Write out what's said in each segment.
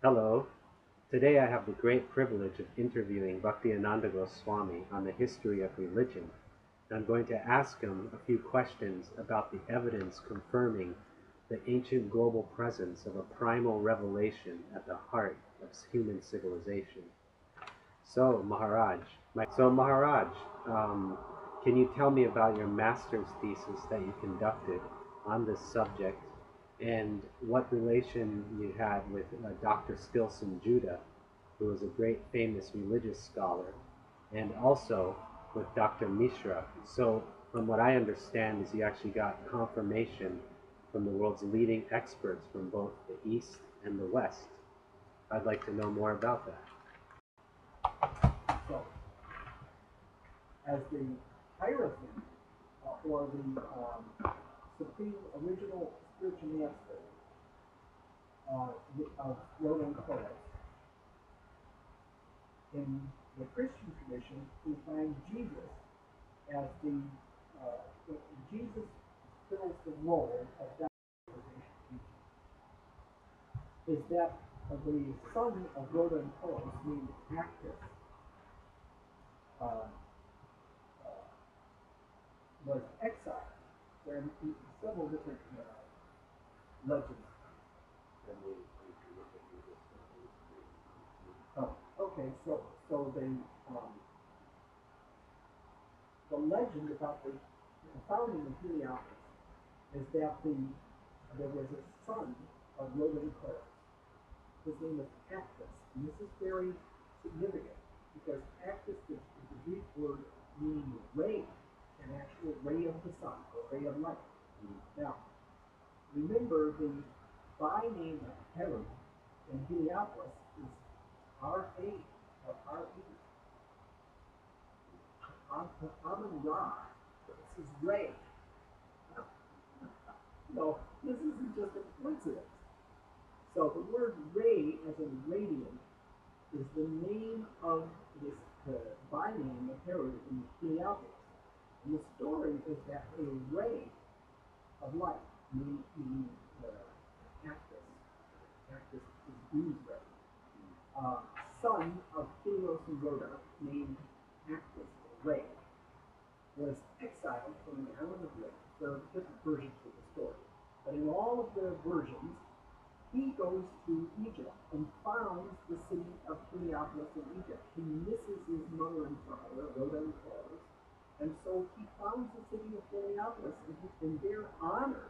Hello. Today I have the great privilege of interviewing Bhaktiananda Goswami on the history of religion. I'm going to ask him a few questions about the evidence confirming the ancient global presence of a primal revelation at the heart of human civilization. So, Maharaj, so Maharaj, can you tell me about your master's thesis that you conducted on this subject and what relation you had with Dr. Skilson Judah, who was a great famous religious scholar, and also with Dr. Mishra? So, from what I understand, is you actually got confirmation from the world's leading experts from both the East and the West. I'd like to know more about that. So, as the hierophant or the supreme original spiritual master of Roman Chorus, in the Christian tradition, we find Jesus as Jesus fills the role of that is that of the son of Roman Chorus named Actus uh, uh, was exiled. There are several different legends. Oh, okay. So um, the legend about the founding of Heliopolis is that there was a son of Roman Chorus. His name is Actus, and this is very significant because Actus is the Greek word meaning ray, an actual ray of the sun, or ray of light. Now, remember the by name of Herod in Heliopolis is R-A, or R-E, Amun Ra. This is Ray. No, this isn't just a coincidence. So the word ray, as in radiant, is the name of this by name of Herod in Heliopolis. And the story is that a ray of light, meaning actus, actus is Greek ray, son of Helios and Rhoda, named Actus, Ray, was exiled from the island of Ray. There are different versions of the story, but in all of the versions, he goes to Egypt and founds the city of Heliopolis in Egypt. He misses his mother and father, Rhoda and Taurus, and so he founds the city of Heliopolis in their honor,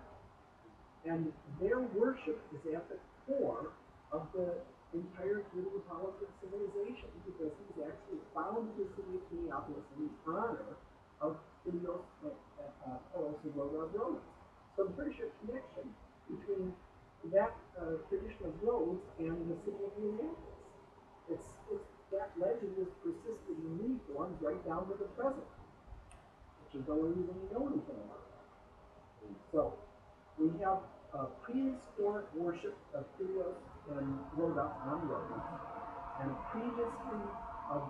and their worship is at the core of the entire Greco-Napolitan civilization because he's actually founded the city of Heliopolis in honor of Helios, Taurus, and Rhoda of Rhodes. So there's a connection between that tradition of Rhodes and the city of Minneapolis. It's that legend has persisted in many forms right down to the present, which is the only reason we know anything about that. So we have prehistoric worship of Helios and Rhoda on Rhodes, and prehistory of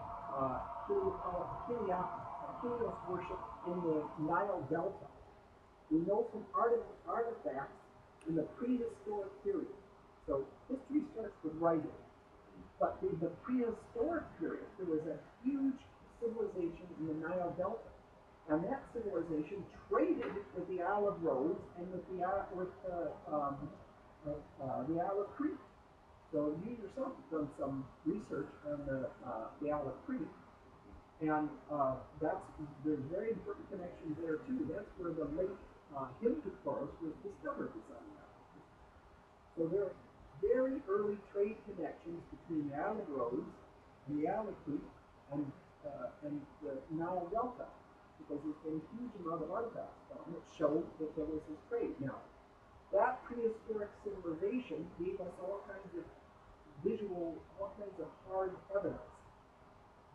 Helios worship in the Nile Delta. We know from artifacts in the prehistoric period. So history starts with writing. But in the prehistoric period, there was a huge civilization in the Nile Delta. And that civilization traded with the Isle of Rhodes and with the Isle of Crete. So you yourself have done some research on the Isle of Crete. And there's very important connections there too. That's where the late Himtaporos was discovered this island. So there are very early trade connections between the Isle of Rhodes and the Isle of Crete and the Nile Delta, because there's been a huge amount of artifacts found that show that there was this trade. Now, that prehistoric civilization gave us all kinds of hard evidence.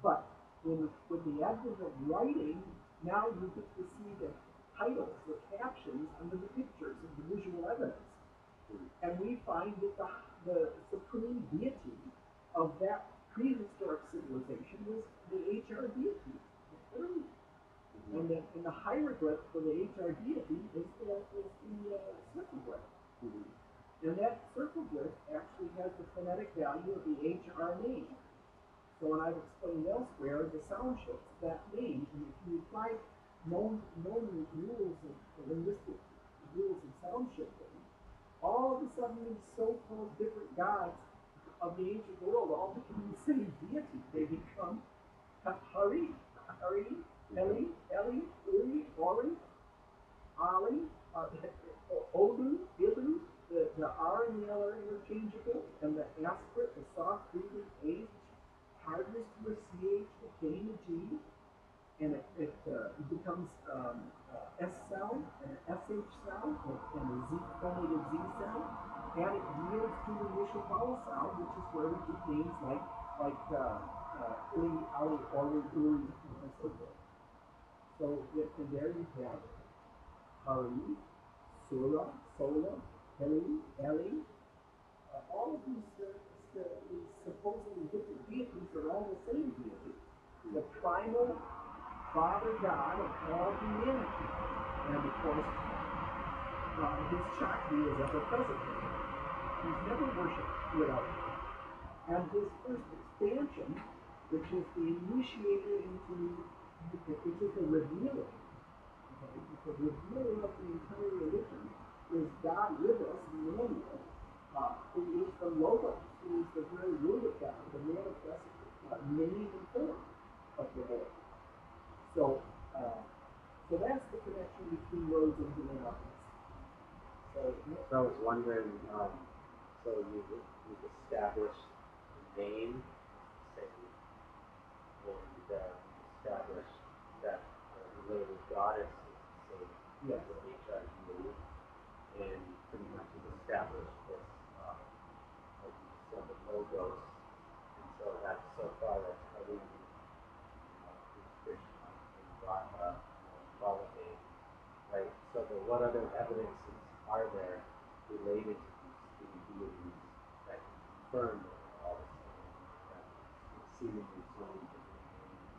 But with the advent of writing, now you get to see the titles, the captions under the pictures of the visual evidence. And we find that the supreme deity of that prehistoric civilization was the HR deity. And the hieroglyph for the HR deity is the circleglyph. And that circle drift actually has the phonetic value of the HR name. So when I've explained elsewhere, the sound shifts that name, and if you apply known rules of linguistic rules of sound shifting, all of a sudden these so-called different gods of the ancient world all become the same deity. They become Hari, Eli, Uri, Ori, Ali, Olu, Ilu. The R and the L are interchangeable, and the aspirate, the soft breathing H, hardness to a CH, the K and the G, and it becomes S sound, and an SH sound, and a Z phonative Z sound, and it yields to the initial vowel sound, which is where we get names like Ili, Ali, Ori, Uri, and so forth. So, and there you have Hari, Sura, Sola, Heli, Eli, all of these supposedly different deities are all the same deity, the primal Father God of all humanity. And of course, his Shakti is ever present. He's never worshipped without it. And his first expansion, which is the initiator into, which is the revealer, okay, the revealer of the entire religion, is God with us, Emmanuel, who is the Logos, who is the very word of God, the manifest name and form of the Lord. So that's the connection between roads and mountains. So I was wondering, so you've established the name, say, and established that the little goddess is the same yes. as HIV, and pretty much you've established this, like you said, the logos, and so that's so far that's Hari, Krishna, and Radha, Baladev, right? So what other evidences are there related to these three deities that confirm all this, that seemingly so many different names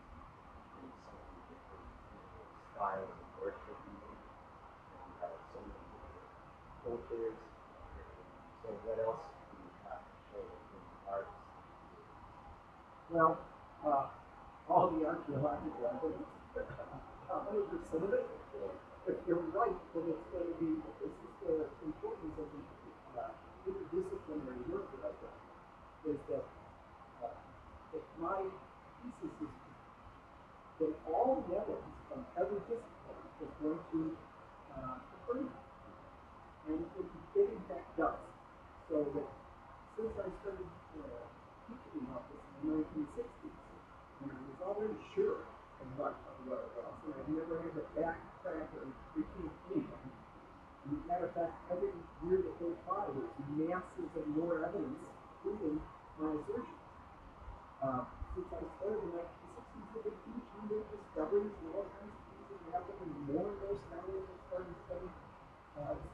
and so many different styles of worship, and so many different cultures? So what else do you have to show in arts? Well, all the archaeological evidence, 100% of it, if you're right, then it's going to be, this is the importance of the interdisciplinary work that I've done, is that my thesis is that all the evidence from every discipline is going to confirm it. And it in fact does. So that since I started teaching about this in the 1960s, and I was already sure of what it was, and I've never had to backtrack or repeat anything. As a matter of fact, every year that goes by, there's masses of more evidence proving my assertion. Since I started in the 1960s, I've been teaching new discoveries and all kinds of things that happen, and more scholars have started studying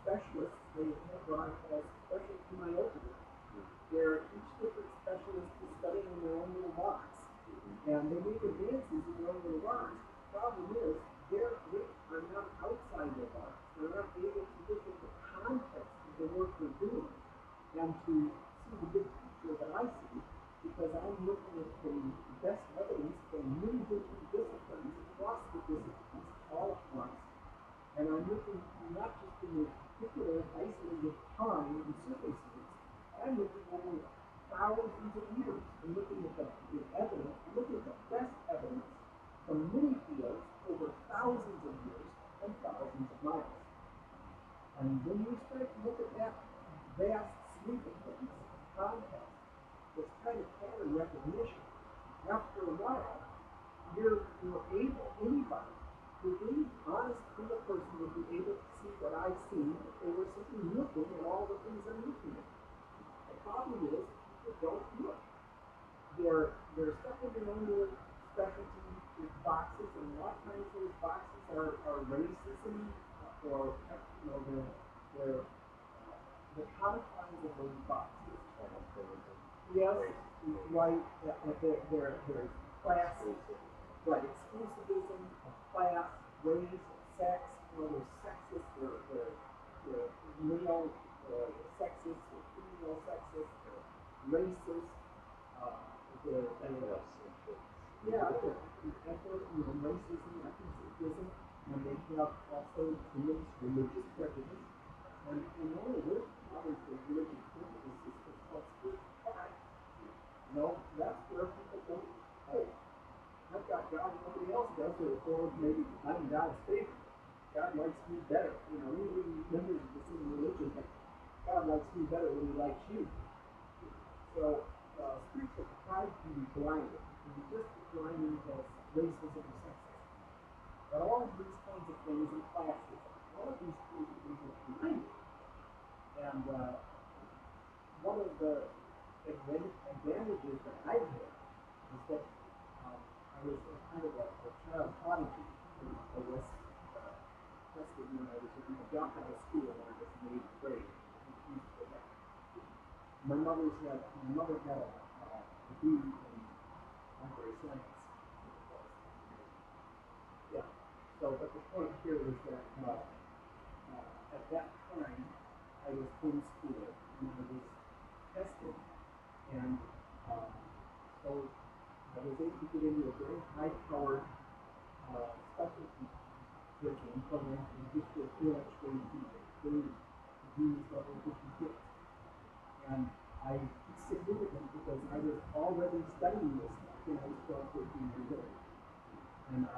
specialists. They have what I call specialty myopia, where each different specialist is studying in their own little box. And they make advances in their own little box. The problem is, they are not outside their box. They're not able to look at the context of the work they're doing and to see the big picture that I see, because I'm looking at the best evidence from many different disciplines across the disciplines all at once. And I'm looking not just in a particular isolated time and circumstance, I'm looking over thousands of years and looking at the evidence, looking at the best evidence from many fields over thousands of years and thousands of miles. And when you start to look at that vast sweep of things, context, it's kind of pattern recognition. After a while, you're able, anybody, any honest, real person would be able to see what I see if they were simply looking at all the things I'm looking at. The problem is, people don't look. They're stuck in their own little specialty boxes, and a lot of times those boxes are racism, or, they're the confines of those boxes. Yes, right, there's class, right, exclusivism, class, race, sex, they're sexist, they're male sexist, or female sexist, or racist, the yeah, racism, ethnicism, and they have also tremendous religious prejudice. And one of the obviously religious prejudice is called spiritual pride. That's where people think, hey, I've got God and nobody else does, or maybe I'm God's favorite. God likes me better. We members of the same religion, but God likes me better when he likes you. So spiritual pride can be blinded. It can be just as blinding as racism or sexism. But all of these kinds of things in classes, all of these kinds of things are blinding. And one of the advantages that I had is that I was kind of a child prodigy. I was tested when I was dropped out of school when I was in the 8th grade. I refused to go back. My mother had a degree in library science. Yeah. So, but the point here is that at that time I was homeschooled and I was tested, and so I was able to get into a very high-powered specialty curriculum program in history of intellectual disease level 56. And it's significant because I was already studying this stuff when I was 12, 13 years old. And I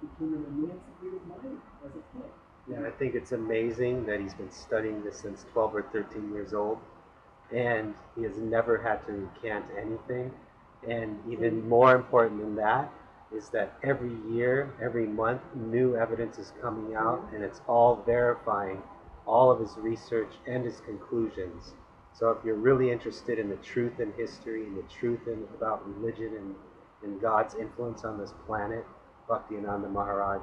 became an emancipated mind as a kid. Yeah, I think it's amazing that he's been studying this since 12 or 13 years old, and he has never had to recant anything. And even more important than that is that every year, every month, new evidence is coming out, and it's all verifying all of his research and his conclusions. So if you're really interested in the truth in history and the truth about religion and God's influence on this planet, Bhaktiananda Maharaj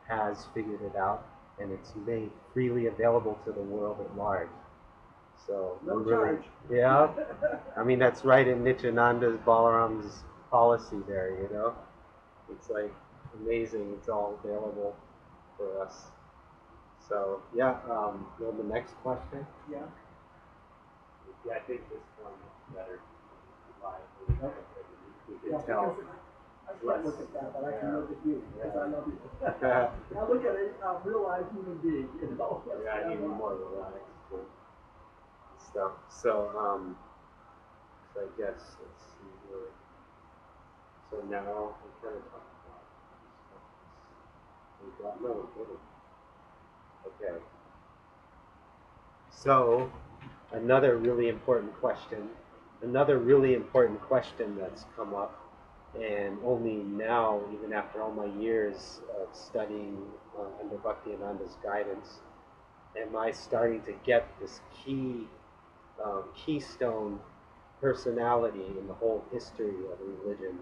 has figured it out, and it's made freely available to the world at large. So no charge. Yeah, I mean that's right in Nityananda's Balaram's policy there. It's like amazing. It's all available for us. So yeah, well, the next question. Yeah. Yeah, I think this one is better. Okay. We can tell. I can't look at that, but I can look at you because I love you. I look at a real live human being. Yeah, I need more relaxed stuff. So I guess let's see here. So now we kind of talk about no, we didn't. Okay. So another really important question that's come up, and only now, even after all my years of studying under Bhaktiananda's guidance, am I starting to get this keystone personality in the whole history of religion.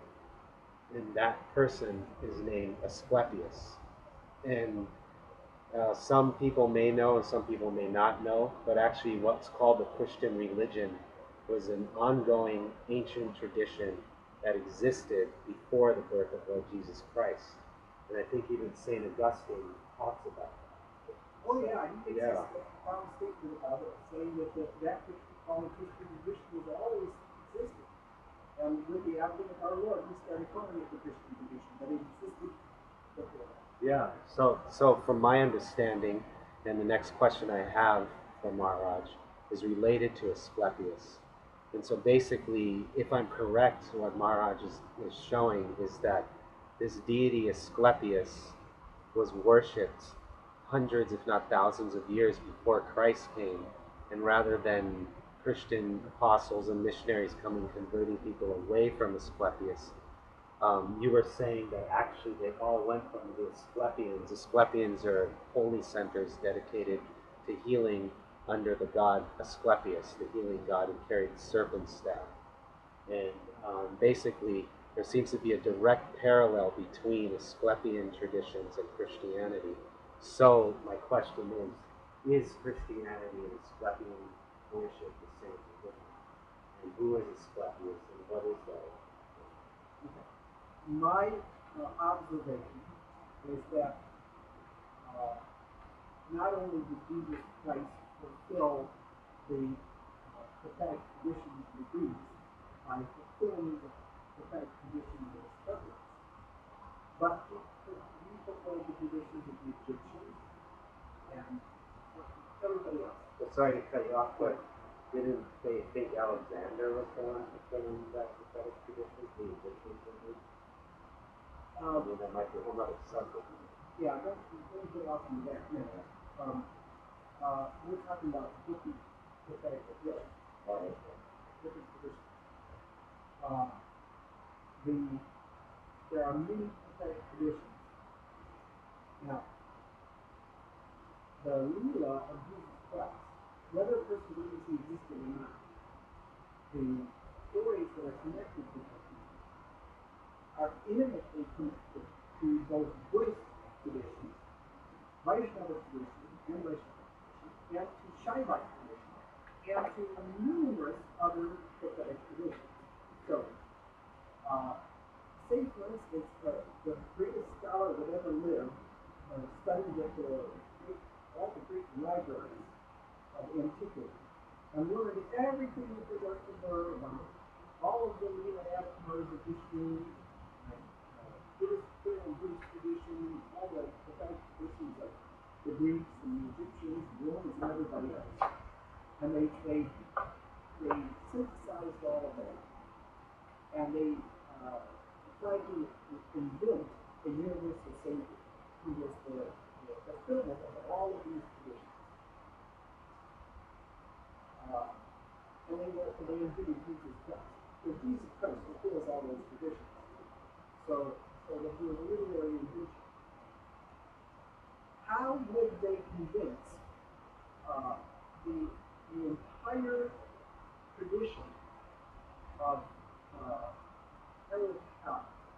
And that person is named Asclepius. And some people may know and some people may not know, but actually what's called the Christian religion was an ongoing ancient tradition that existed before the birth of Lord Jesus Christ. And I think even St. Augustine talks about that. Oh yeah, he makes a profound statement about it, saying that that which we call the Christian tradition has always existed. And with the advent of our Lord, we started calling it the Christian tradition, but it existed before that. Yeah, so from my understanding, and the next question I have for Maharaj is related to Asclepius. And so basically, if I'm correct, what Maharaj is showing is that this deity Asclepius was worshipped hundreds, if not thousands of years before Christ came. And rather than Christian apostles and missionaries coming converting people away from Asclepius, you were saying that actually they all went from the Asclepians. Asclepians are holy centers dedicated to healing under the god Asclepius, the healing god who carried the serpent staff. And basically, there seems to be a direct parallel between Asclepian traditions and Christianity. So my question is Christianity and Asclepian worship the same religion? And who is Asclepius and what is that? My observation is that not only did Jesus Christ fulfill the prophetic traditions of the Greeks by fulfilling the prophetic traditions of the Spartans. But he fulfilled the traditions of the Egyptians and everybody else. Well, sorry to cut you off, but didn't they think Alexander was the one fulfilling that prophetic tradition? The Egyptians, I mean? I mean, that might be a whole other subject. Yeah, let me get off on that. We're talking about different prophetic traditions. Different traditions. There are many prophetic traditions. Now, the Leela of Jesus Christ, whether a person believes he existed or not, the stories that are connected to him are intimately connected to both Buddhist traditions, Vaishnava tradition, and Vaishnava tradition, and to Shaivite tradition, and to numerous other prophetic traditions. So, say for instance, the greatest scholar that ever lived studied at all the Greek libraries of antiquity and learned everything that there was to learn about all of the Leela avatars of Vishnu, Buddhist tradition, all the prophetic traditions of the Greeks and the Egyptians, the Romans, and everybody else. And they synthesized all of that. And they tried to invent a universal savior who was the fulfillment of all of these traditions. And they invented Jesus Christ. So Jesus Christ fulfills all those traditions. So that he was a literary invention. How would they convince the entire tradition of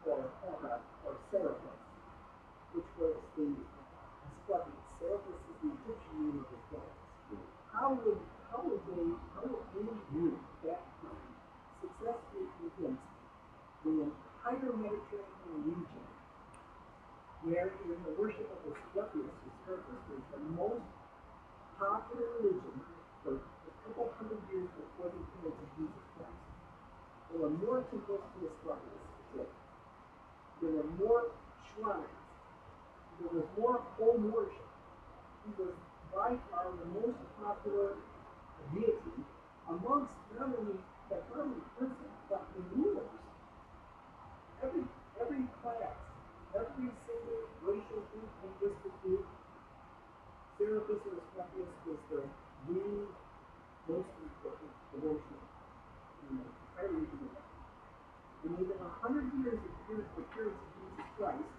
or Serapis, which was the Asclepius? Serapis is the Egyptian name of his gods. How would any group that time successfully convince the entire Mediterranean region, where in the worship of Asclepius, Serapis was the most popular religion for a couple hundred years before the appearance of Jesus Christ? There were more temples to Asclepius today. There were more shrines. There was more home worship. He was by far the most popular deity amongst not only the common person, but the rulers. Every class, every single racial group, linguistic group, Serapis or Asclepius was the most important devotion in the entire region of that. And within 100 years of the appearance of Jesus Christ,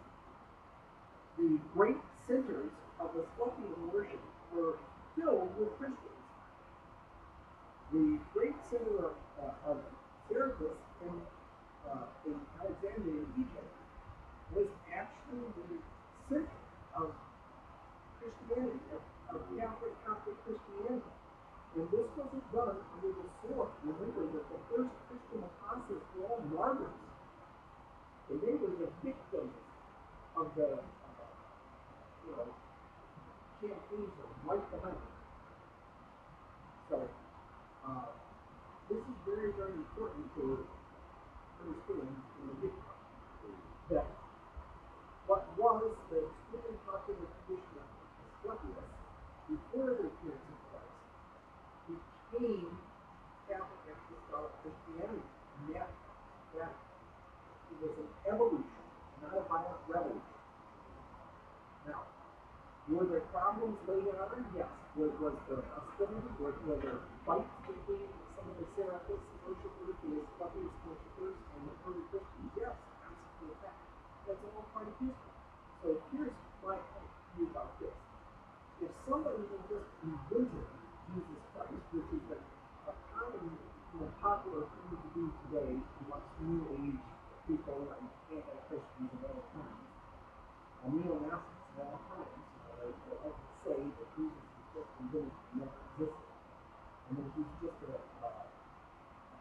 the great centers of Asclepian worship were filled with Christians. The great center of Serapis in Alexandria, in Egypt, was actually the center of Christianity, of Catholic Coptic Christianity. And this wasn't done under the sword. Remember that the first Christian apostles were all martyrs. And they were the victims of the campaigns of white them out. So, this is very, very important to understand in the beginning. That what was the extremely popular tradition of Asclepius before the appearance of Christ became Catholic Apostolic Christianity. And that it was an evolution, not a violent revolution. Now, were there problems later on? Yes. Was there hostility? Were there fights between some of the Serapis worshippers, the Asclepius worshippers, and the early Christians? Yes, absolutely fact. That's all part of history. So here's my point to you about this. If somebody had just invented Jesus Christ, which is a common, popular thing to do today amongst New Age people and anti-Christians of all times, and neo-Nazis of all times, they like to say that Jesus was just invented and never existed, and that he's just a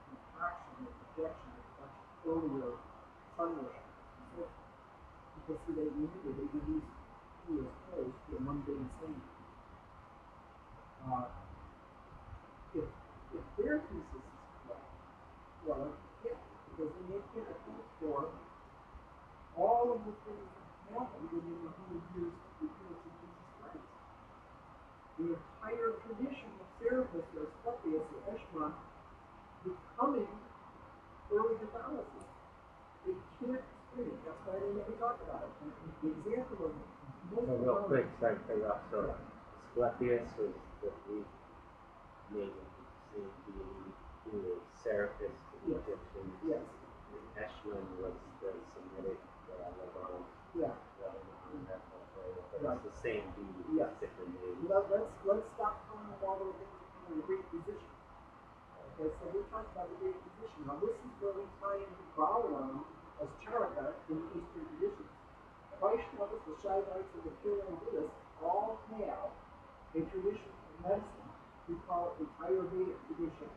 concoction, a projection of a bunch of earlier sun worshippers and so forth. Because see, they reduced who was close to a mundane savior. If their thesis is correct. Well, yeah, because they make it account for all of the things that happened within the 100 years of the appearance of Jesus Christ. The entire tradition of Serapis or Asclepius or Eshma becoming early Catholicism. They can't explain it. That's why they never talk about it. And the example of most So real quick, sorry to cut you off. So Asclepius was the Greek name of the same deity who was Serapis to the Yes. Egyptians. Yes. And Eshman was the Semitic Lebanon. Yeah. Lebanon, that's but Right. it's the same deity, Yes. different names. Let's stop calling them all those things in the Great Position. Okay, so we're talking about the Great Position. Now this is where we tie into Balaram as Charaka in the Eastern traditions. Vaishnavas, the Shaivites, and the Pure Buddhists all have a tradition of medicine we call it the Ayurvedic tradition.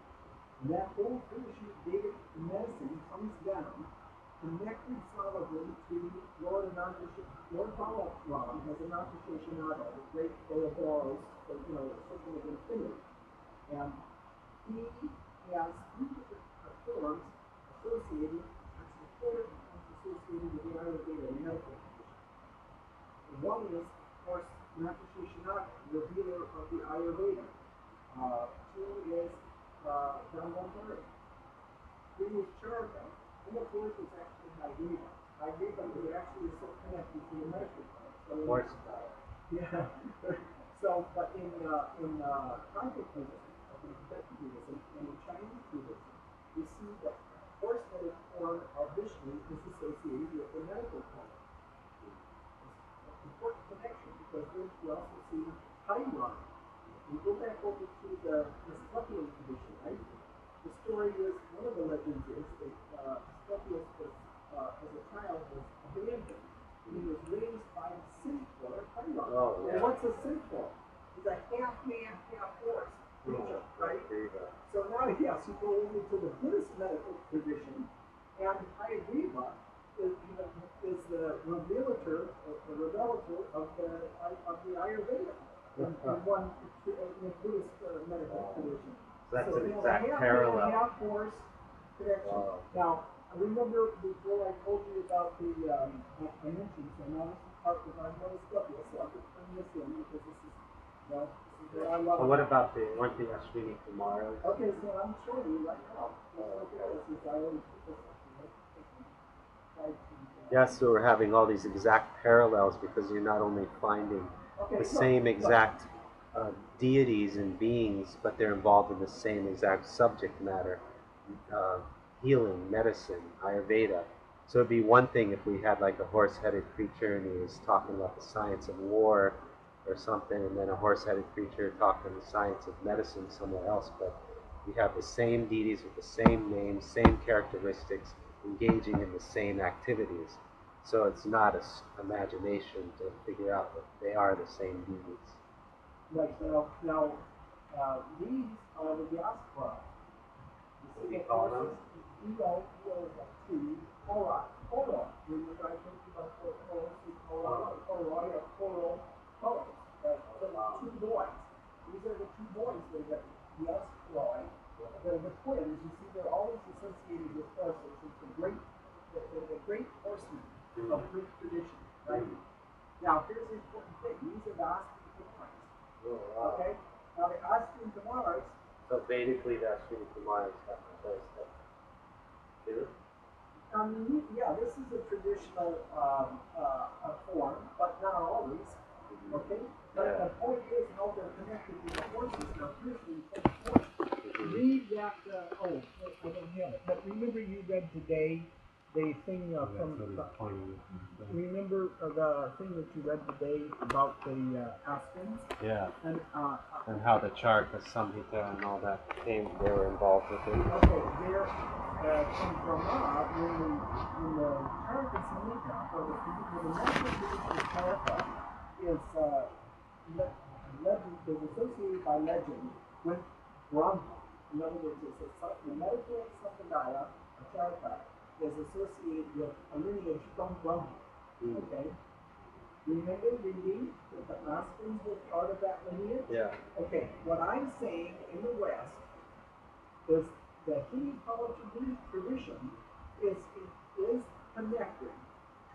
And that whole tradition of Vedic medicine comes down connected solidly to Lord Balaram has a Natasheshanada, the great Ouroboros, something of infinity. And he has three different forms associated, actually four different forms associated with the Ayurveda medical tradition. One is, of course, Natasheshanada, the revealer of the Ayurveda. Two is Dhanvantari. Three is Charaka. And the fourth is actually Hagriva. Hagriva is actually so connected to the medical part. So yeah. So, but in Tantric Buddhism, in Tibetan Buddhism, and in Chinese Buddhism, we see that horse-headed form of Vishnu is associated with the medical part. It's an important connection because then we also see Haiwan. We go back over to the Asclepian tradition, right? The story is, one of the legends is that Asclepius was, as a child, was abandoned. And he was raised by a centaur, Haiwan. Oh, yeah. And what's a centaur? He's a half-man, half-horse creature, right? So now, yes, you go over to the Buddhist medical tradition, and Haiwan is the revelator of the Ayurveda. In the Buddhist medical tradition. So that's an they exact have parallel. half horse connection. Wow. Now, I remember before I told you about the, I mentioned, so now this is part of I'm going to stop you, so I'll just bring this in because this is where I love So what about weren't the Ashwini Kumaras? Okay, so I'm showing you right now. Yes, so we're having all these exact parallels because you're not only finding the same exact deities and beings, but they're involved in the same exact subject matter, healing, medicine, Ayurveda. So it'd be one thing if we had like a horse-headed creature and he was talking about the science of war or something, and then a horse-headed creature talking the science of medicine somewhere else, but we have the same deities with the same names, same characteristics, engaging in the same activities. So it's not an imagination to figure out that they are the same deities. Right, now these are the Diaspora. What do you call them? Eo is a tree, Kora. Remember I told you about Kora, or Koro. The two boys. These are the two boys that are the Diaspora. They're the twins. You see, they're always associated with horses. It's the great horsemen of Greek tradition, right? Now, here's the important thing. These are the Ashwini Kumaras. Okay? Now, the Ashwini Kumaras. So, basically, the Ashwini Kumaras have the first step. Is it? Yeah, this is a traditional form, but not always. Okay? But the point is how they're connected to the horses. Now, here's the important point. Read that, I don't have it, but remember you read today the thing remember the thing that you read today about the Aspens? Yeah. And how the Charaka Samhita and all that they were involved with it. Okay, there from Brahma, in the Charaka Samhita, or the medical tradition of Charaka is associated by legend with Brahma. In other words, the medical Sampradaya, or Charaka, is associated with a lineage from Brahma. Okay? Remember reading that the Aspens were part of that lineage? Yeah. Okay, what I'm saying in the West is the Hindu tradition is connected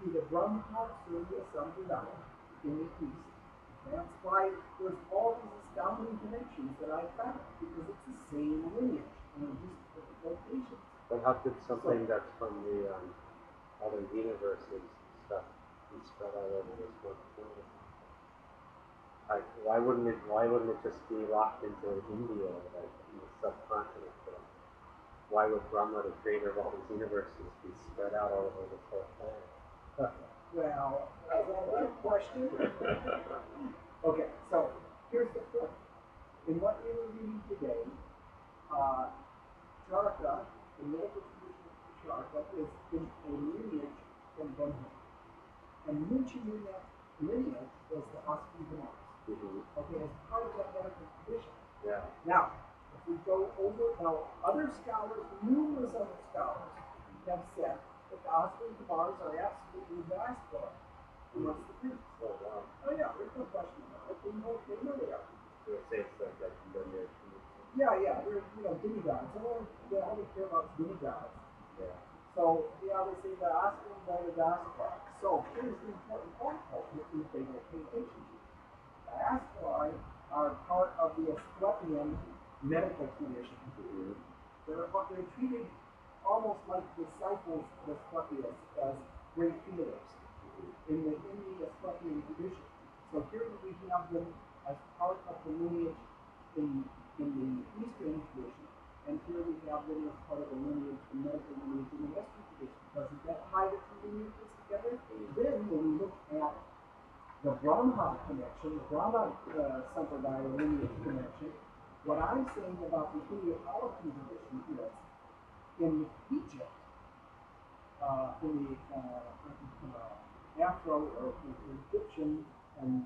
to the Brahma Surya Sampradaya in the East. That's why there's all these astounding connections that I found, because it's the same lineage and just different locations. But how could something that's from the other universes stuff be spread all over this one planet? Why wouldn't it just be locked into India, like in the subcontinent? Why would Brahma, the creator of all these universes, be spread out all over this whole planet? Well, is that a good question? Okay, so here's the point. In what we were reading today, Charaka, the medical tradition of Charaka, is in a lineage from Brahma. And mentioned in that lineage was the Assisi Mars. Okay, as part of that medical tradition. Yeah. Now, if we go over, other scholars, numerous other scholars, have said that the Assisi Mars are absolutely diaspora amongst the priests. Oh, wow. Oh yeah, there's no question about it. They know they are. So it says like that familiar. Yeah, they're demigods. They only care about demigods. Yeah. So yeah, they say the Assisi are the diaspora. So here's the important point that they don't pay attention to. The Ascari are part of the Asclepian medical tradition. They're treated almost like disciples of Asclepius as great healers in the Asclepian tradition. So here we have them as part of the lineage in the Eastern tradition, and here we have them as part of the lineage, the medical lineage in the Western tradition. Doesn't that tie the two lineages together? And then when we look at the Brahma connection, the Brahma Sampradaya lineage connection, what I'm saying about the Heliopolitan tradition is, in Egypt, in the Afro or Egyptian and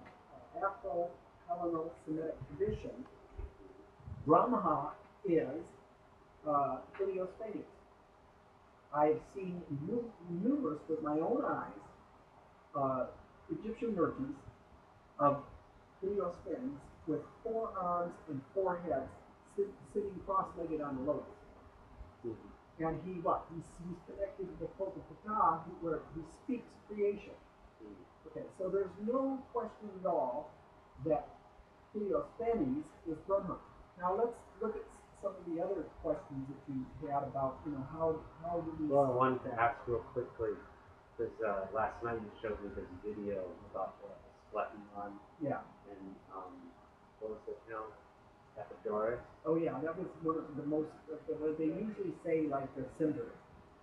Afro-Helleno-Semitic tradition, Brahma is Helios Phoenix. I've seen numerous with my own eyes Egyptian murtis of Helios Phoenix with 4 arms and 4 heads sitting cross-legged on the lotus. And he's connected to the Potapata, where he speaks creation. Okay, so there's no question at all that Helios Phoenix is Brahma. Now let's look at some of the other questions that you had about, how do we... Well, I wanted to ask real quickly, because last night you showed me this video about Asclepion. Yeah. And what was it now? Epidaurus? Oh yeah, that was one of the most, they usually say like the cinder,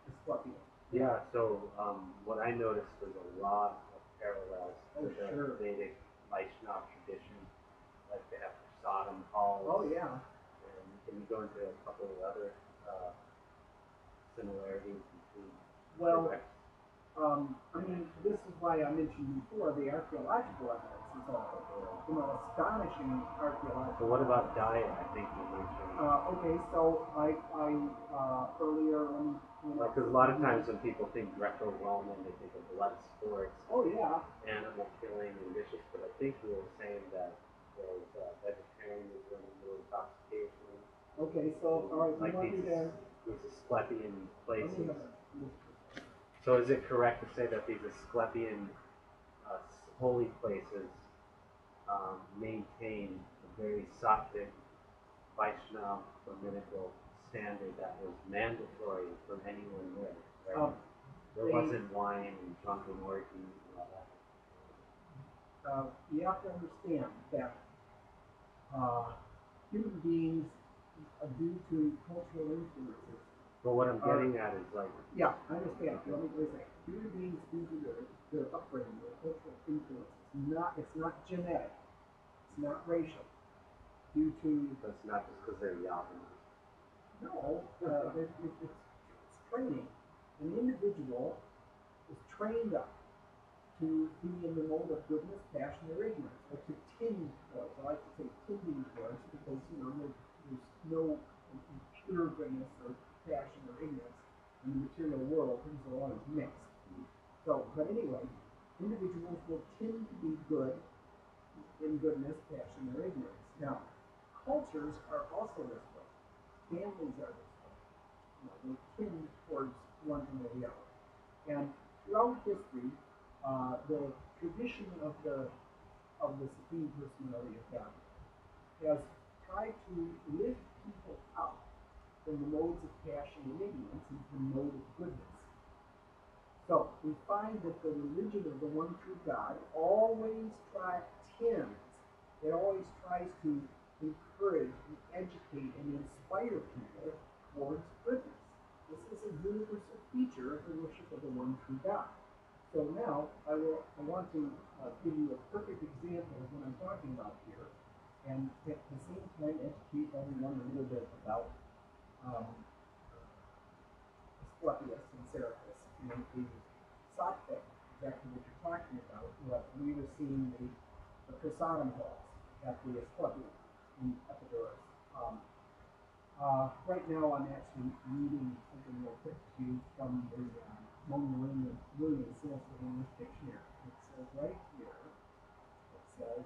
Asclepion. Yeah, so what I noticed was a lot of parallels to the Vedic Vaishnava tradition. Like they have prasadam halls. Oh yeah. And can you go into a couple of other similarities between this is why I mentioned before the archaeological evidence is all, astonishing archaeological. So what about diet? I think you mentioned. Okay, so I earlier because a lot of times when people think Greco-Roman, they think of blood sports. Oh yeah. Animal killing and vicious, but I think we were saying that there was vegetarianism, little intoxication. Okay, so all right, like these Asclepian places. So is it correct to say that these Asclepian holy places maintain a very Sattvic Vaishnava Brahminical standard that was mandatory for anyone there? Right? There wasn't wine and drunken orgies and all that. You have to understand that human beings, due to cultural influences. But what I'm getting at is like... Yeah, I understand. Let me say, human beings, due to their upbringing, their cultural influences, it's not genetic, it's not racial. Due to... That's not just because they're Yahoo. No, it's training. An individual is trained up to be in the mode of goodness, passion, or ignorance, or to tend towards. I like to say tending towards, because there's no pure goodness or passion or ignorance in the material world. Things are always mixed. So, but anyway, individuals will tend to be good in goodness, passion, or ignorance. Now, cultures are also this way. families are this way. They tend towards one or the other. And throughout history, the tradition of the Supreme Personality of God has tried to lift people out from the modes of passion and ignorance into the mode of goodness. So we find that the religion of the one true God always tends, it always tries to encourage and educate and inspire people towards goodness. This is a universal feature of the worship of the one true God. So now I want to give you a perfect example of what I'm talking about here, and at the same time educate everyone a little bit about Asclepius and Serapis and the sock thing, exactly what you're talking about. What we were seeing the prasadam halls at the Asclepius in Epidaurus. Right now I'm actually reading something real quick to you from the William Sanskrit English Dictionary. It says right here, it says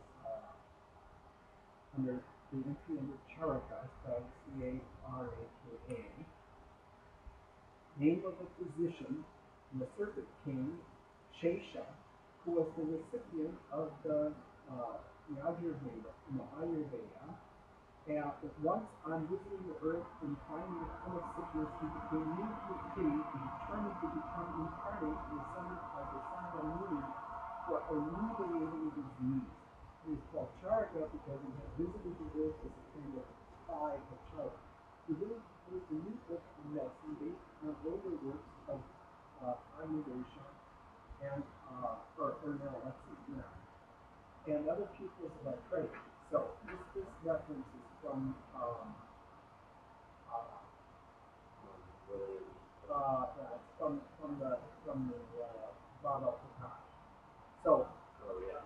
under the entry under Charaka, spelled Caraka, name of a physician, the serpent king, Shesha, who was the recipient of the Ayurveda, and once on visiting the earth and finding a full of sickness, he became moved with pity and determined to become incarnate in the son of the Sangha for alleviating disease. He is called Charaka because he had visited the earth as a kind of spy of Charaka. He then was a new book of medicine based on older works of Ayurveda and and other pupils of our trade. So this reference is from the Baba Prakash. So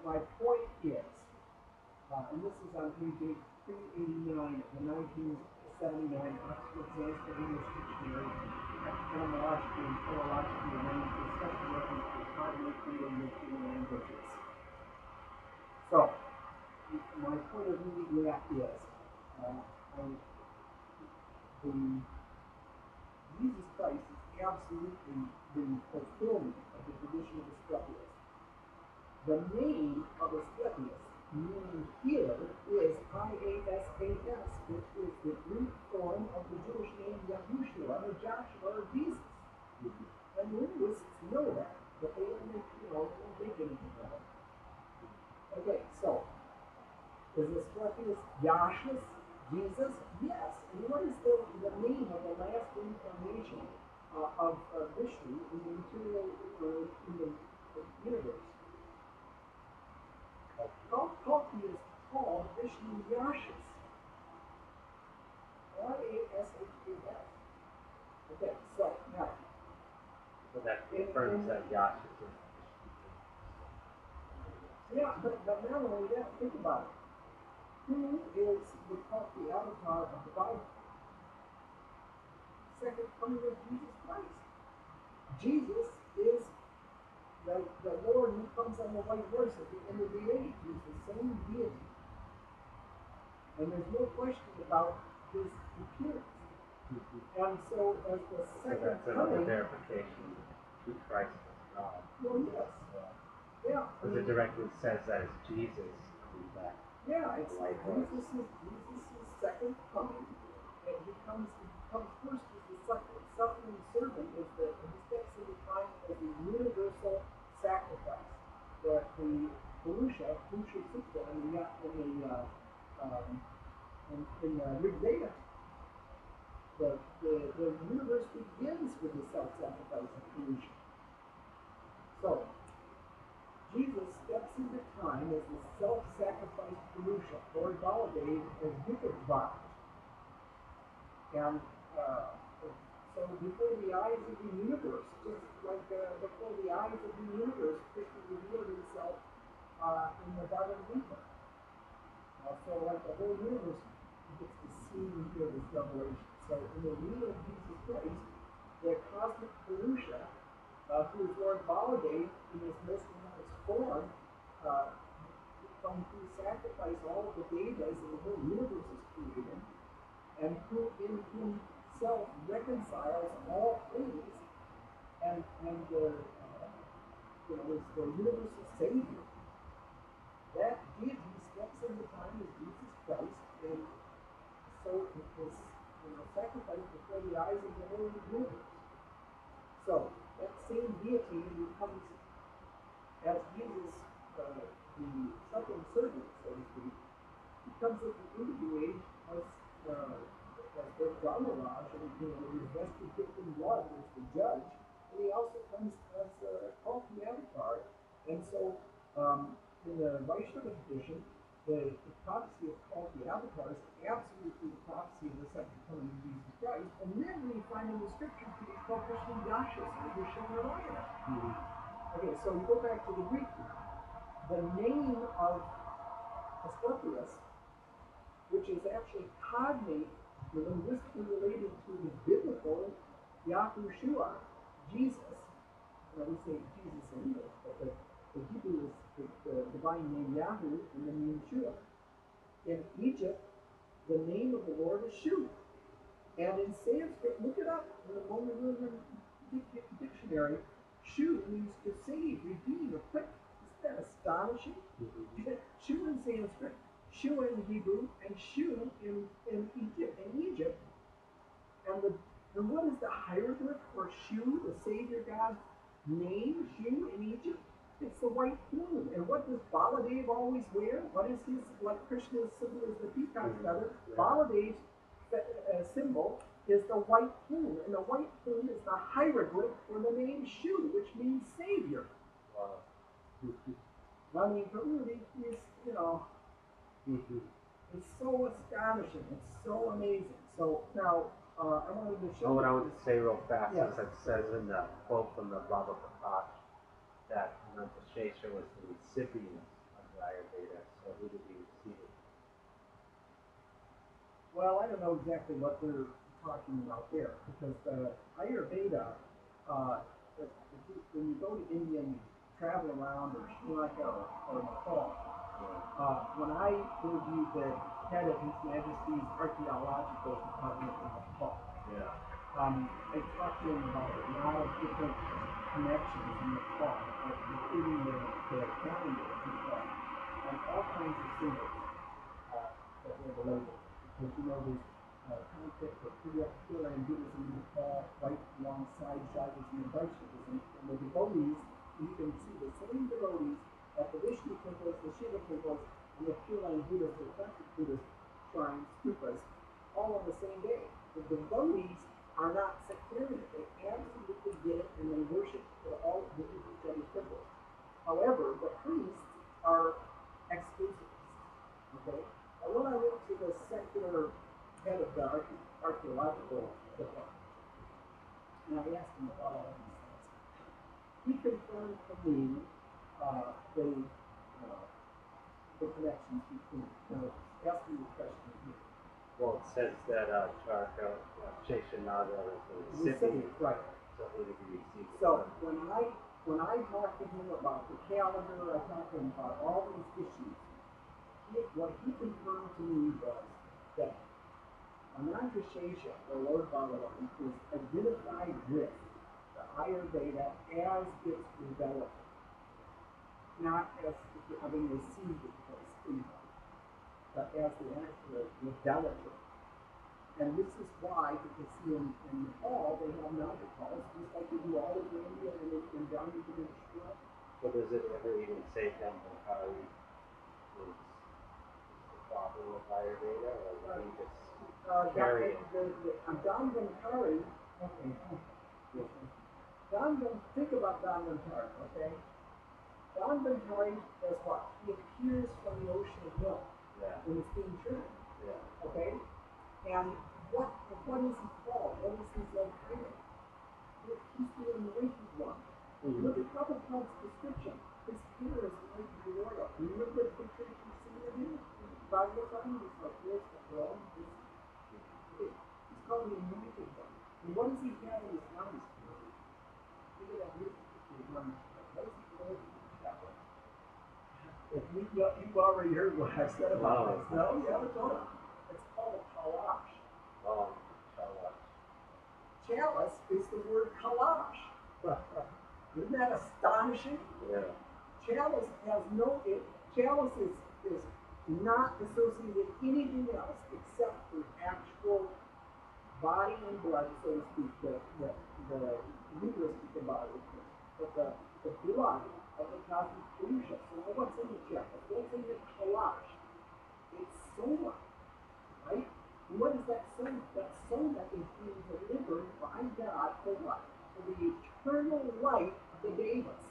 my point is, and this is on page 389 of the 1979 Oxford Sanskrit English Dictionary, etymologically and philologically arranged with special reference to cognitive Indo-European languages. So, my point of reading that is, Jesus Christ is absolutely the fulfillment of the tradition of Asclepius. The name of Asclepius, meaning healer, is Iasas, which is the Greek form of the Jewish name Yahushua or Joshua or Jesus. And linguists know that, but they don't make anything of it. Okay, so is Asclepius Yahshua, Jesus? Yes. And what is the name of the last incarnation of Vishnu in the material in the universe? Kalki is called Vishnu Yashas. Y-A-S-H-U-S. Okay, so now. So that confirms that Yashas is. Yeah, but not only that, think about it. Who is the avatar of the Bible? Second coming of Jesus Christ. Jesus is the Lord who comes on the white horse at the end of the age. He's the same deity. And there's no question about his appearance. And so as the second coming, verification to Christ as God. Well, yes. Yeah. Because it directly says that it's Jesus coming back. Yeah, it's like Jesus' second coming. And he comes first as the suffering servant, is that he steps into time as a universal sacrifice. That the Purusha Sutta in the Rig Veda, the universe begins with the self-sacrifice of Purusha. So Jesus steps into time as the self-sacrifice Purusha, Lord Baladev as Yukadvat. And so before the eyes of the universe, just like before the eyes of the universe, Krishna revealed himself in the Bhagavad Gita. So like the whole universe gets to see and hear this revelation. So in the real of Jesus Christ, the cosmic Purusha, who is Lord Baladev in his most highest form, come to sacrifice all of the Vedas and the whole universe is created. and who in himself reconciles all things, and is the universal Savior. That deity steps into time as Jesus Christ, and so it was sacrificed before the eyes of the whole universe. So that same deity becomes, as Jesus, the suffering servant, so to speak, becomes at the end of the age as the Maharaj, and is vested in blood as the judge, and he also comes as called the avatar. And so in the Vaishnava tradition, the prophecy of called the avatar is absolutely the prophecy of the second coming of Jesus Christ. And then we find in the scriptures that he's called Krishna Yashas or Krishna Narayana. Okay, so we go back to the Greek. The name of Asclepius, which is actually cognate, linguistically related to the biblical Yahushua, Jesus. Now we say Jesus in English, but the Hebrew is the divine name Yahoo and the name Shua. In Egypt, the name of the Lord is Shu. And in Sanskrit, look it up in the Monacan dictionary. Shu means to save, redeem, equip. Isn't that astonishing? Shu in Sanskrit, Shu in Hebrew, and Shu in Egypt. And what is the hieroglyph for Shu, the Savior God's name, Shu in Egypt? It's the white plume. And what does Baladev always wear? What is what Krishna's symbol is the peacock feather? Baladev's symbol is the white plume. And the white plume is the hieroglyph for the name Shu, which means Savior. Wow. I mean, it's it's so astonishing. It's so amazing. So now, I wanted to show what I want to say real fast Yes. is it says in the quote from the Baba Prakash that Ananta Shesha was the recipient of the Ayurveda, so who did he receive it? Well, I don't know exactly what they're talking about there, because the Ayurveda, when you go to India and you travel around, or Sri Lanka or Nepal, when I interviewed the head of His Majesty's Archaeological Department in Nepal, I talked to him about a lot of different connections in Nepal, including the calendar of Nepal, and all kinds of symbols that were related. Because there's concept of Pure Land Buddhism in Nepal right alongside Shaivism and Vaishnavism, and the devotees, you can see the same devotees at the Vishnu temples, the Shiva temples, and the Pure Land Buddhist or Classic Buddhist shrines, stupas, all on the same day. The devotees are not sectarian. They absolutely get it, and they worship all of each other's temples. However, the priests are exclusivists. Okay? And when I went to the secular head of the archaeological department, and I asked him about all these things, he confirmed for me the connections between. Now, ask me the question here. Well, it says that Charaka Sheshanada was the recipient, right? So who did he receive it So from? when I talked to him about the calendar, I talked to him about all these issues. What he confirmed to me was that Ananta Shesha, or Lord Balaram, is identified with the Ayurveda as it's developed, not as having received it as anything, but as the development. And this is why, because see in Nepal, they have Nagapals, just like they do all over India and down into the Shura. So does it ever even say Dambakari is the father of Ayurveda, or did he just carry it? Dambakari, okay. Think about Dambakari, okay? Dambakari does what? He appears from the ocean of milk when it's being churned. Okay? And what is he called? What is his title? He's the anointed one. Look at Prabhupada's description. His hair is like royal. Remember the picture you've seen of him? Bhagavatam is like this, the throne. He's called the anointed one. And what does he have in his mouth? Look at that beautiful picture. What is he called? You've already heard what I've said about this. No, you haven't done it. It's called a kalash. Chalice is the word kalash. Isn't that astonishing? Yeah. Chalice has no, chalice is not associated with anything else except for actual body and blood, so to speak, the legalistic body, but the blood of the cosmic Purusha. So what's in the chalice? What's in the kalash? It's soma, right? And what is that soma? That soma is being delivered by God for what? For the eternal light of the Devas.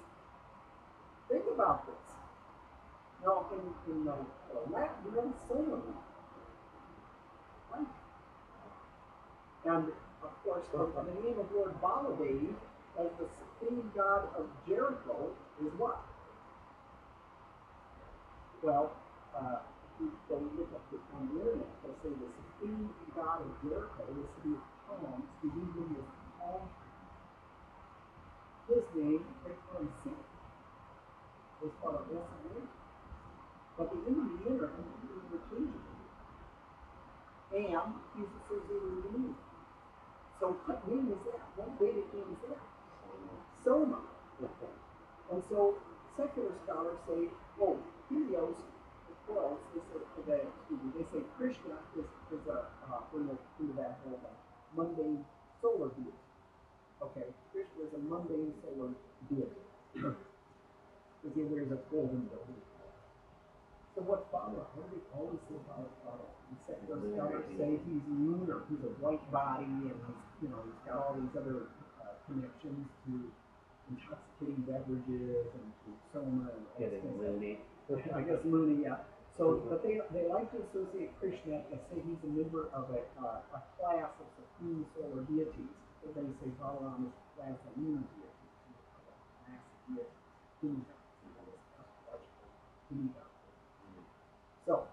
Think about this. Now, in Latin, we have soma, right? And, of course, the name of Lord Baladev as the supreme god of Jericho is what? Well, if you go look up on the internet, they'll say the supreme god of Jericho, the city of palms, the Hebrew is palm. His name, Ekron Singh, was called S.A. But the Indian interchangeable. And he's associated with the name. So what name is that? What Vedic name is that? Soma. And so secular scholars say, oh, Helios, they say Krishna is into that whole mundane solar deity. Okay, Krishna is a mundane solar deity. Because he wears a golden robe. So what's Bala? What do they always say about Bala? The secular scholars say he's lunar, he's a white body, and he's got all these other connections to intoxicating beverages and to soma and all Getting loony. I guess loony, yeah. So, but they like to associate Krishna and say he's a member of a class of supreme solar deities. So they say Balaram is a class of lunar deities, mass deities, demigod. So,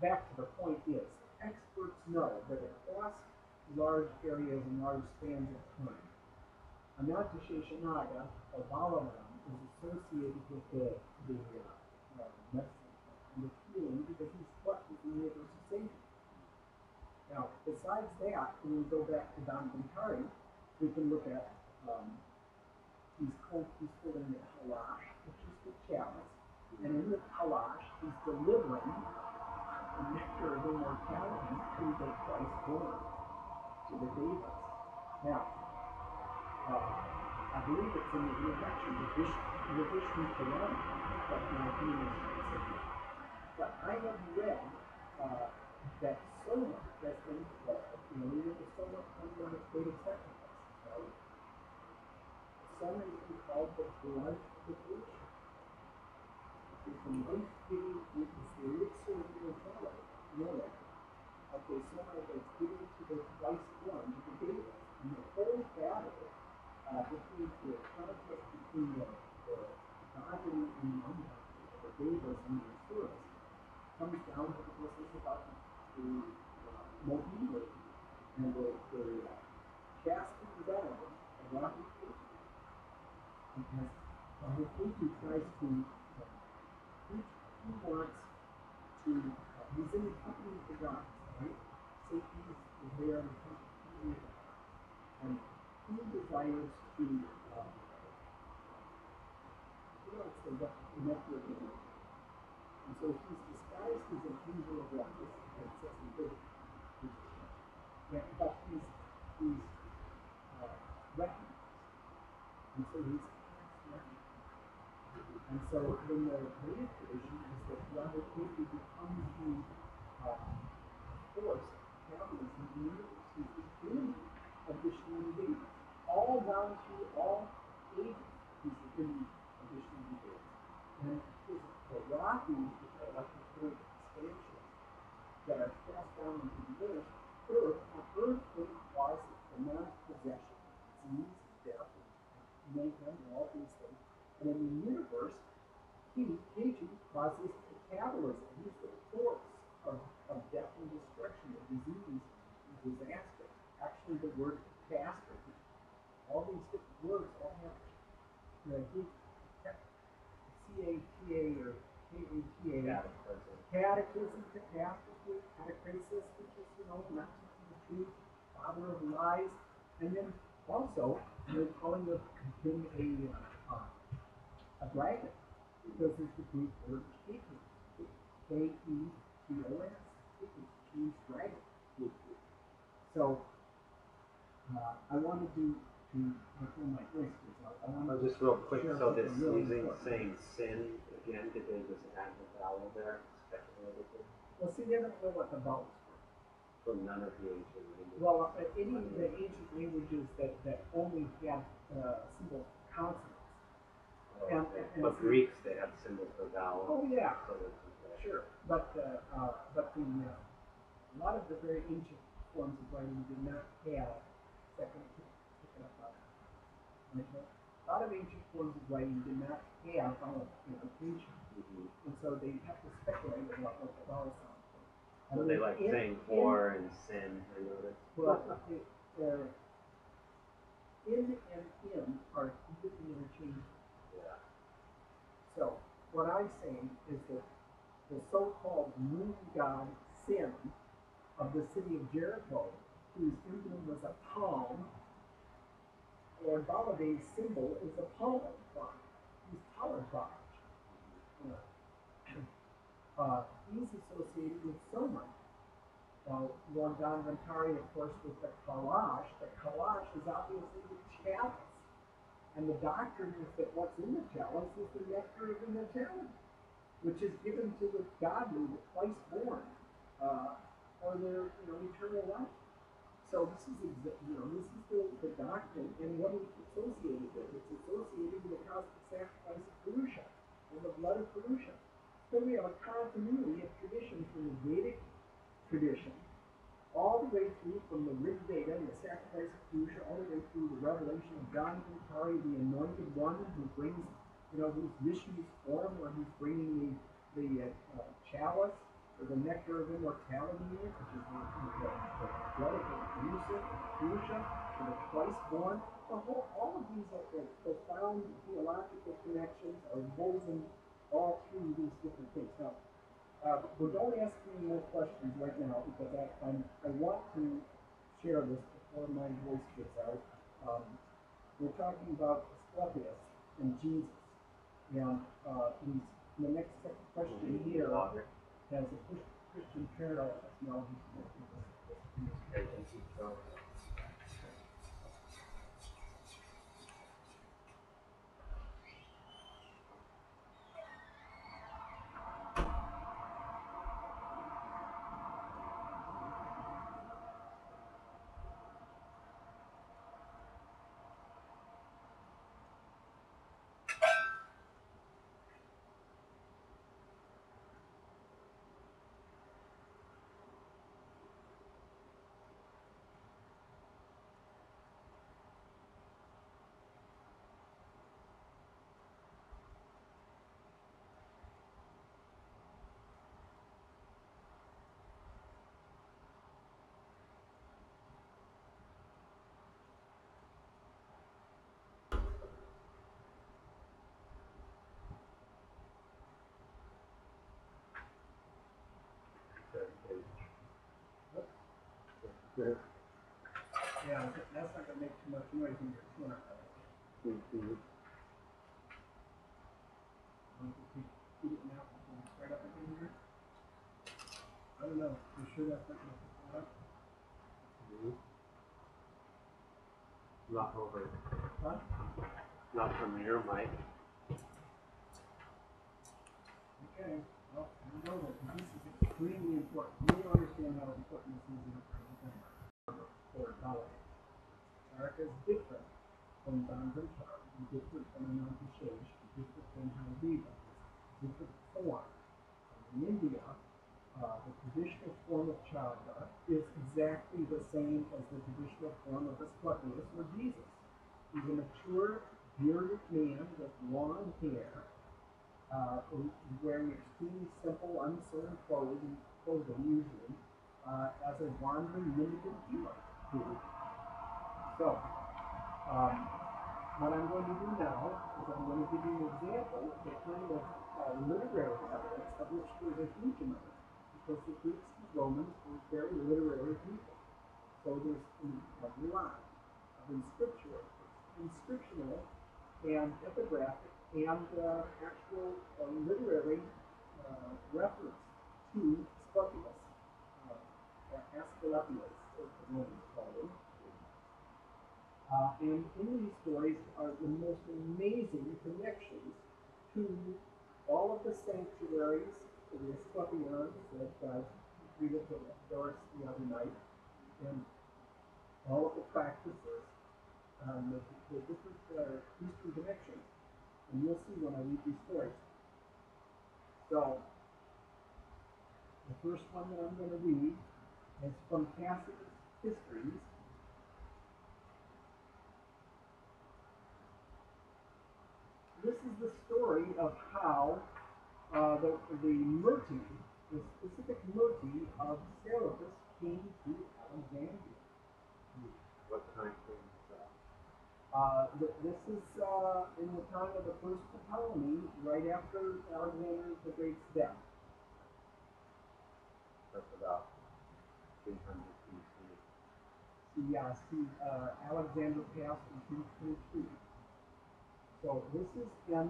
back to the point is, experts know that across large areas and large spans of time, Ananta Sheshanaga, or Balaram, is associated with the medicine and the healing because he's what? He's the universal savior. Now, besides that, when we go back to Dhanvantari, we can look at he's holding the kalash, which is the chalice, and in the kalash, he's delivering the nectar of immortality to the Christ born, to the Devas. Now, I believe it's in the introduction to Vishnu Purana, but my opinion is specific. But I have read that soma has been involved, the soma comes on its Vedic sacrifices, right? Soma has been called the blood of the Purusha. It's a life-giving, it's the elixir of immortality. You know that. Okay, soma is given to the Christ born, to the Devas. And the whole battle between the contest between the godly and the ungodly, the Devas and the Asuras, comes down to the business about the mobility and the casting down of Rahu Ketu. Because Rahu Ketu tries to, he wants to, he's in the company of the gods, right? Satan is there in the company of the gods. And he desires to, the nectar of the world. And so he's disguised as an angel of light. This is what it says in Vedic. But he's recognized. And so he's recognized. And so in the Vedic tradition is that Rahu Ketu becomes the force, catalyst in the universe. He's the enemy of Vishnu and Devi. All down through all ages, he's the enemy of Vishnu and Devi. And his Rahus, which are like the great expansions that are passed down into the earth, on earth they cause demonic possession, disease, death, mayhem, and all these things. And in the universe, Ketu causes metabolism. He's the force of death and destruction, of disease and disaster. Actually, the word catastrophe. All these different words all have C-A-T-A or K-A-T-A. catechism, catastrophe, catechesis, which is, not teaching the truth, father of lies, and then also they're calling the king a dragon, because it's the Greek word ketos, Ketos, means dragon. So I wanted to before my voice goes out, I wanted just real quick, so this really using important. saying sin again, did they just add the vowel there? Speculatively? Well, see, they don't know what the vowels were. So none of the ancient languages. Well, any of the ancient languages that only had simple consonants. And But Greeks, they have symbols for vowels. Oh yeah, So okay. sure. But the a lot of the very ancient forms of writing did not have second. A lot of ancient forms of writing did not have vowel notation, and so they have to speculate about what the vowel sounds like. So they like saying for and sin, I noticed. Well, in and in are completely interchangeable. Yeah. So what I'm saying is that the so-called moon god Sin of the city of Jericho, whose emblem was a palm, or Balada's symbol is a palm frond. He's tolerant. He's associated with so much. Lord Don Ventari, of course, with the kalash. The kalash is obviously the chalice. And the doctrine is that what's in the chalice is the nectar of immortality, which is given to the godly, the twice born, or their eternal life. So this is the doctrine, and what is associated with? It's associated with the cosmic sacrifice of Purusha, and the blood of Purusha. So we have a continuity of tradition from the Vedic tradition, all the way through from the Rig Veda and the sacrifice of Purusha, all the way through the revelation of John Ventari, the anointed one who brings, who's Vishnu's form, or who's bringing the chalice, or the nectar of immortality in it, which is the blood of Purusha, for the twice born. All of these are profound theological connections are woven all through these different things. Now, but don't ask me more questions right now, because I want to share this before my voice gets out. We're talking about Asclepius and Jesus. And the next question here has a Christian parallel. No, yeah, that's not going to make too much noise in your corner. Keep it now. Right up in here. I don't know. You sure that's not going to pick that up? Not over. Huh? Not from your mic. Okay. Well, you know that this is extremely important. You need to understand how important this is for Dalai. Taraka is different from Don Ventari, different from Ananta Shesh, different from Hariva, different form. In India, the traditional form of Chandra is exactly the same as the traditional form of Asclepius or Jesus. He's a mature, bearded man with long hair, wearing extremely simple, unsewn clothing usually, as a wandering mendicant healer. So, what I'm going to do now is I'm going to give you an example of the kind of literary evidence, of which there's a huge amount, because the Greeks and Romans were very literary people. So there's a lot of inscriptional and epigraphic and actual literary reference to Scorpius, Asclepius, as the Romans called him. And in these stories are the most amazing connections to all of the sanctuaries, the Asclepians that we read to Doris the other night, and all of the practices, the different Eastern connections. And you'll see when I read these stories. So, the first one that I'm going to read is from Cassidy's Histories. This is the story of how the Murti, the specific Murti of Serapis, came to Alexandria. What time frame is that? This is in the time of the first Ptolemy, right after Alexander the Great's death. That's about 300 BC. Alexander passed in 223. So this is in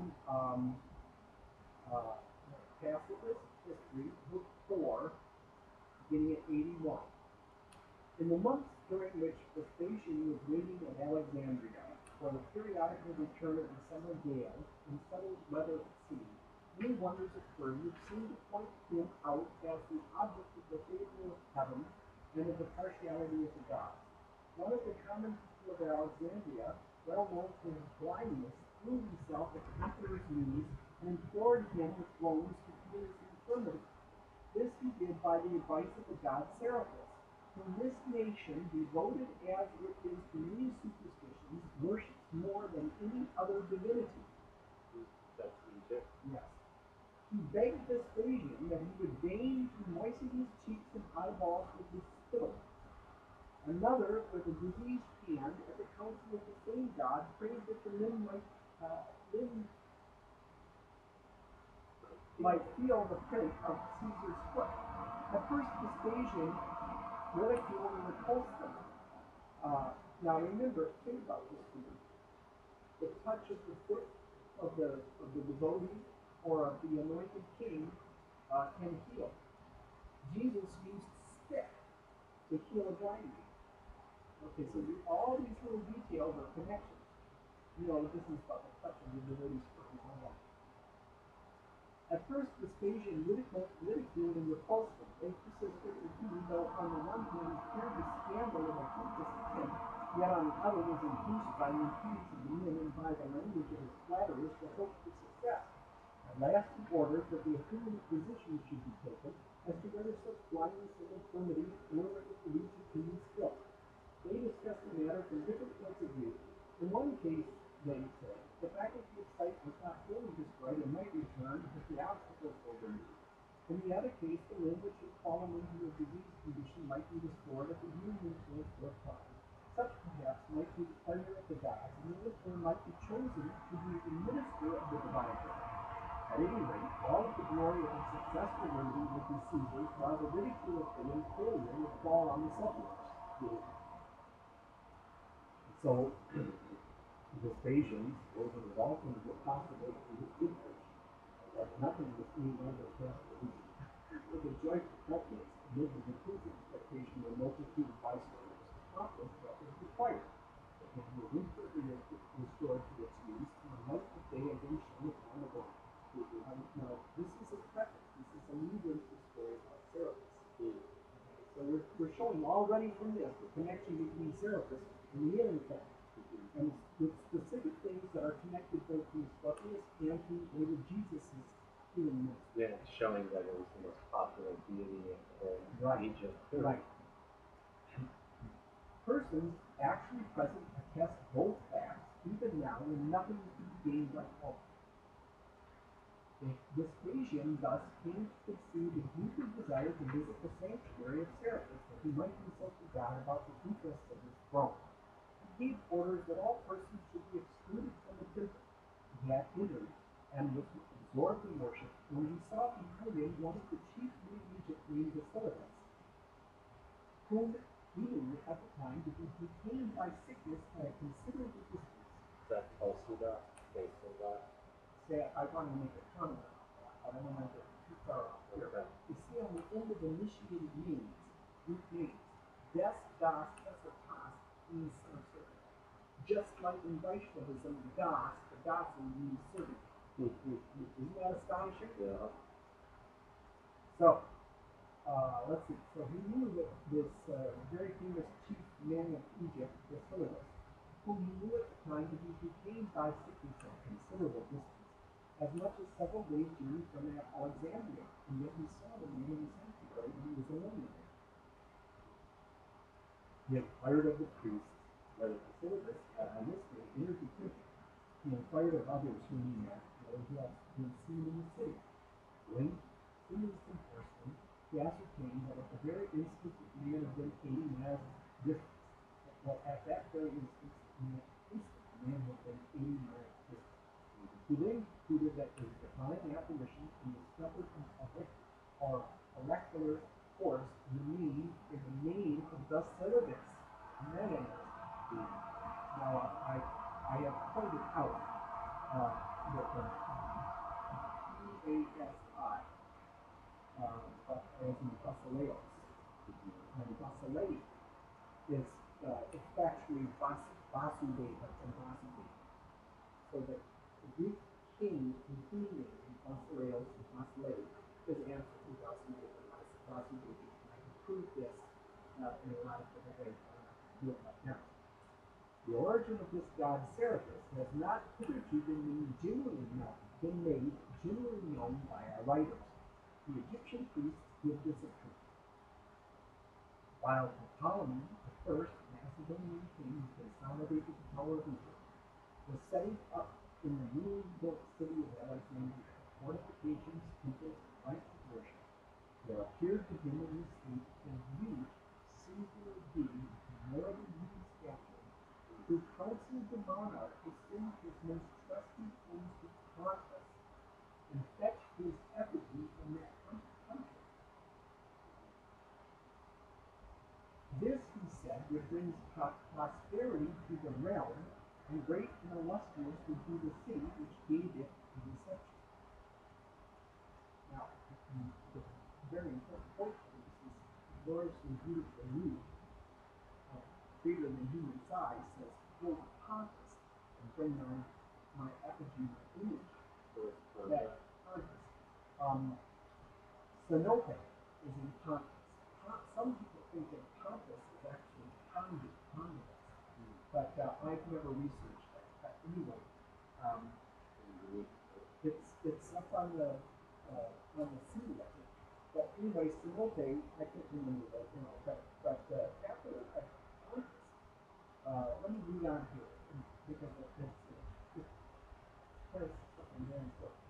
Tacitus History, Book 4, beginning at 81. In the months during which Vespasian was waiting at Alexandria for the periodical return of the summer gales and settled weather at sea, many wonders occurred which seemed to point him out as the object of the favor of heaven and of the partiality of the gods. One of the common people of Alexandria, well known for his blindness, threw himself at the emperor's knees and implored him with groans to heal his infirmity. This he did by the advice of the god Serapis, whom this nation, devoted as it is to many superstitions, worships more than any other divinity. That's Egypt? Yes. He begged Vespasian that he would deign to moisten his cheeks and eyeballs with his spittle. Another, with a diseased hand, at the council of the same god, prayed that the limb might feel the print of Caesar's foot. At first, Vespasian ridiculed and repulsed them. Now remember, think about this to me. The touch of the foot of the devotee or of the anointed king can heal. Jesus used spit to heal a blind man. Okay, so all these little details are connections. You know, this is about the touch of the devotee's foot and all that. At first, Vespasian ridiculed and repulsed them. They persisted in who, though on the one hand feared the scandal of a hopeless attempt, yet on the other was induced by the impudence of the men and by the language of his flatterers to hope for success. At last he ordered that the opinion of physicians should be taken as to whether such blindness and infirmity were in the reach of human skill. They discussed the matter from different points of view. In one case, they said, the faculty of sight was not wholly destroyed and might return if the obstacles were removed. In the other case, the limb which had fallen into a diseased condition might be restored if the healing influence were applied. Such perhaps might be the pleasure of the gods, and the victim might be chosen to be the minister of the divine will. At any rate, all of the glory of a successful remedy would be Caesar's, while the ridicule of failure would fall on the sufferers. So, Vespasian was involved in the possibility of good fortune, that nothing was any longer past belief. With a joyful countenance, amid the improved expectation of a multitude of bystanders, accomplished what was required. The hand was instantly restored to its use, and the light of day again shone upon the ground. Now, this is a preface. This is a lead into the story about Serapis. So we're showing already from this the connection between Serapis and the healing fact. And with specific things that are connected both to Scorpius and to later Jesus' healing ministry. Yeah, it's showing that it was the most popular deity in Egypt. Right. Persons actually present attest both facts, even now, when nothing is to be gained by hope. Vespasian thus came to conceive a deeper desire to visit the sanctuary of Serapis, that he might consult with God about the interests of his throne. He gave orders that all persons should be excluded from the temple. He had entered and was absorbed in worship when he saw behind him one of the chief religious Basilidas, whom he knew at the time to be detained by sickness at a considerable distance. Is that Tosuda? Say, I want to make a comment on that. I don't want to get too far off here. Okay. You see on the end of initiated names, Greek names, Des, Das, Esotas means servant. Just like in Vaishnavism, the Das means servant. Isn't that astonishing? Yeah. So, let's see. So he knew that this very famous chief man of Egypt, Basilidas, whom he knew at the time to be detained by sickness at a considerable distance, as much as several days' journey from Alexandria, and yet he saw the man in the sanctuary when he was alone there. He inquired of the priest whether Basilidas had on this day entered the temple. He inquired of others whom he met whether he had been seen in the city. When he was in person, he ascertained that at the very instant the man had been 80 miles distant. Well, at that very instant, the man had been 80 miles distant. He then concluded that his divine apparition in the separate or oracular course remained in the name of the Cerebus. Now, I have pointed out that the P-A-S-I, as in Basileos, and Basilei is it's actually Vasudeva and Vasudeva. So that the Greek king in King name, Basileos and Basilei, is answered to Vasudeva and Vasudeva. I can prove this in a lot of different ways. I'm not going to do it right now. The origin of this god Serapis has not hitherto been made generally known by our writers. The Egyptian priests give this a proof. While Ptolemy, the first Macedonian king who consolidated the power of Egypt, was setting up in the newly built city of Alexandria fortifications, temples, and rites of worship, there appeared to him in the state a huge, singular being, more than human stature, who counseled the monarch to send his most trusty friends to Pontus and fetch his effigy from that country. This, he said, would bring prosperity to the realm, and great and illustrious would be the city which gave it the reception. Now, the very important point for this is gloriously beautiful root, greater than human size, says, go to Pontus and bring down my effigy, my image. That Pontus. Sinope is in Pontus. Some people think that Pontus is actually Honduras, but I've never researched that. But anyway, it's up on the sea, I think. But anyway, Sinope, I can't remember that, but after Pontus, let me read on here because it's something very important.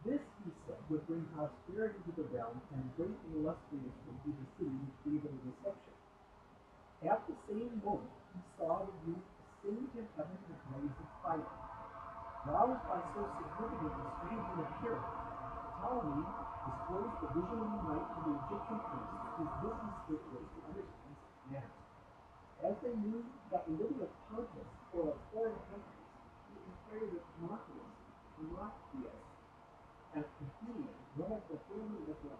This, he said, would bring prosperity to the realm, and great and illustrious would be the city which gave it a reception. At the same moment, he saw the youth ascend to heaven in a blaze of fire. Roused by so significant and strange an appearance, Ptolemy disclosed the vision of the night to the Egyptian priests, whose business it was to understand such matters. As they knew that little of Pontus or of foreign countries, he inquired of Marcus, and Athenian, one of the family of the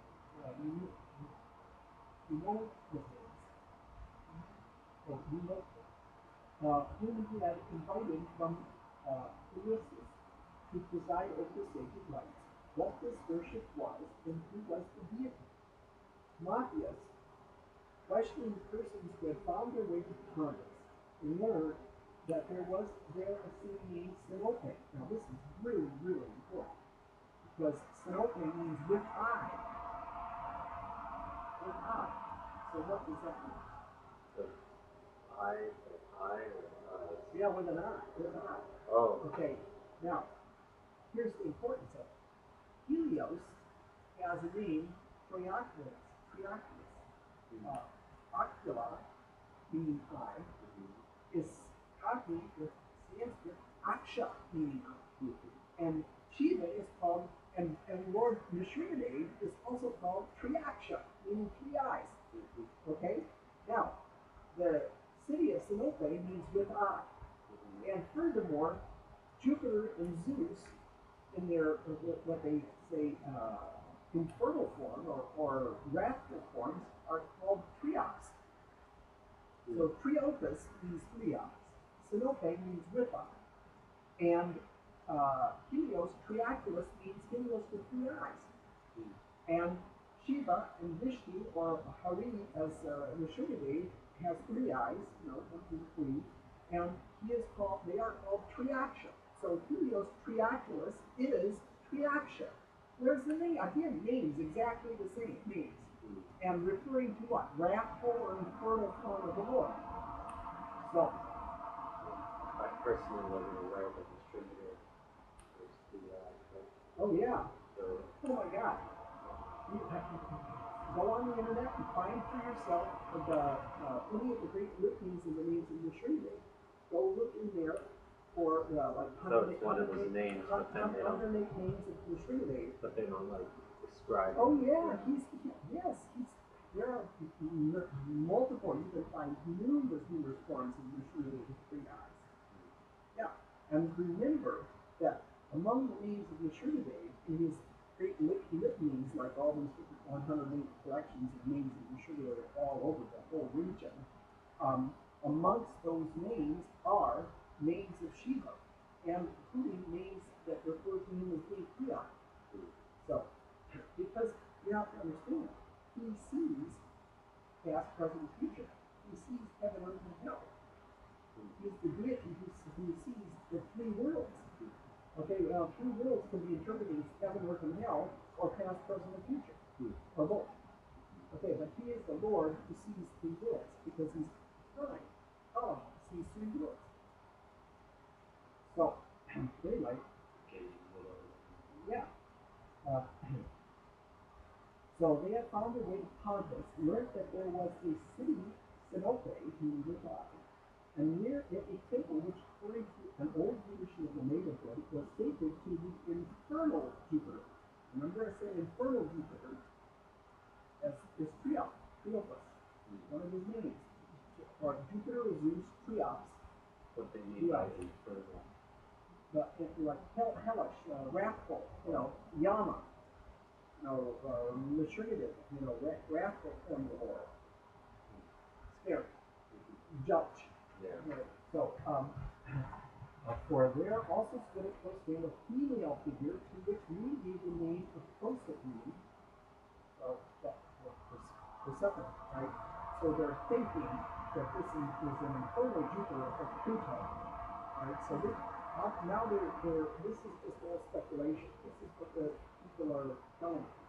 whom he had invited from Ulysses to preside over the sacred rites, what this worship was, and who was the deity. Matthias, questioning persons who had found their way to Pontus, learned that there was there a city named Sinope. Now this is really, really important, because Sinope means with eye. With eye. So what does that mean? Yeah, with an eye. With an eye. Oh. Okay. Now, here's the importance of it. Helios has a name, Trioculus. Ocula, meaning eye, is copied with Sanskrit Aksha, meaning eye. And Shiva is called, and Lord Nrsimhadev is also called Triaksha, meaning three eyes. Okay? Now, the city of Sinope means with eye. And furthermore, Jupiter and Zeus, in their, what they say, infernal form or wrathful forms, are called Trios. So Triopas means three eyes. Sinope means with eye. And Helios, Triaculus, means Helios with three eyes. And Shiva and Vishnu, or Hari, as Nrsimhadev, has three eyes, 1, 2, 3, and they are called Triaksha. So Helios Triaculus is Triaksha. Where's the name? Again, names exactly the same names. And referring to what? Wrathful or infernal form of the Lord. So, I personally wasn't aware that distributor was the oh yeah. So, oh my God. Go on the internet and find for yourself any of the great litanies and the names of Nrsimhadev. Go look in there for like so it's one of his names, but then they don't. Names of Nrsimhadev. But they don't like describe. Oh yeah, there are multiple. You can find numerous forms of Nrsimhadev with three eyes. Yeah, and remember that among the names of Nrsimhadev in his great litanies, like all these 108 collections of names of Nrsimhadev all over the whole region, amongst those names are names of Shiva, and including names that refer to him as being Priya. So, because you have to understand, he sees past, present, future. He sees heaven, earth, and hell. He's the deity who sees the three worlds. Okay, well, three worlds can be interpreted as heaven, earth, and hell, or past, present, and future, or both. Okay, but he is the Lord who sees three worlds, because he's time. Oh, he sees three worlds. So, anyway, yeah. So they had found their way to Pontus, learned that there was a city, Sinope, nearby, and near it a temple which, according to an old tradition of the neighborhood, was sacred to the infernal Jupiter. Remember I said infernal Jupiter as is Triopas, one of his names. Or Jupiter or Zeus, Triops. What they mean by infernal. Like hellish, wrathful, Yama. Nrsimhadev, wrathful form of the Lord. Scary. Judge. Yeah. So, for there also stood a close stand of female figure to which we gave the name of Proserpine. So, Persephone, right? So they're thinking that this is an infernal Jupiter of Pluto. Right? So this is just all speculation. This is what the people are telling us.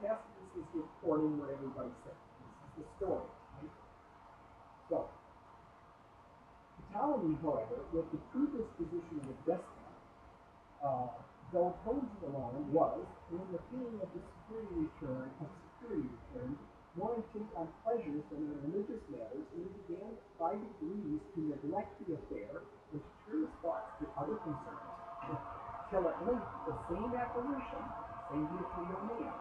Tacitus is reporting what everybody said. This is the story. Right? So, Ptolemy, however, with the true disposition of a despot, though opposed to the line, was, when the feeling of the security returned, more intent on pleasures than on religious matters, and he began by degrees to neglect the affair, which turned his thoughts to other concerns, till at length the same apparition, same beautiful young man,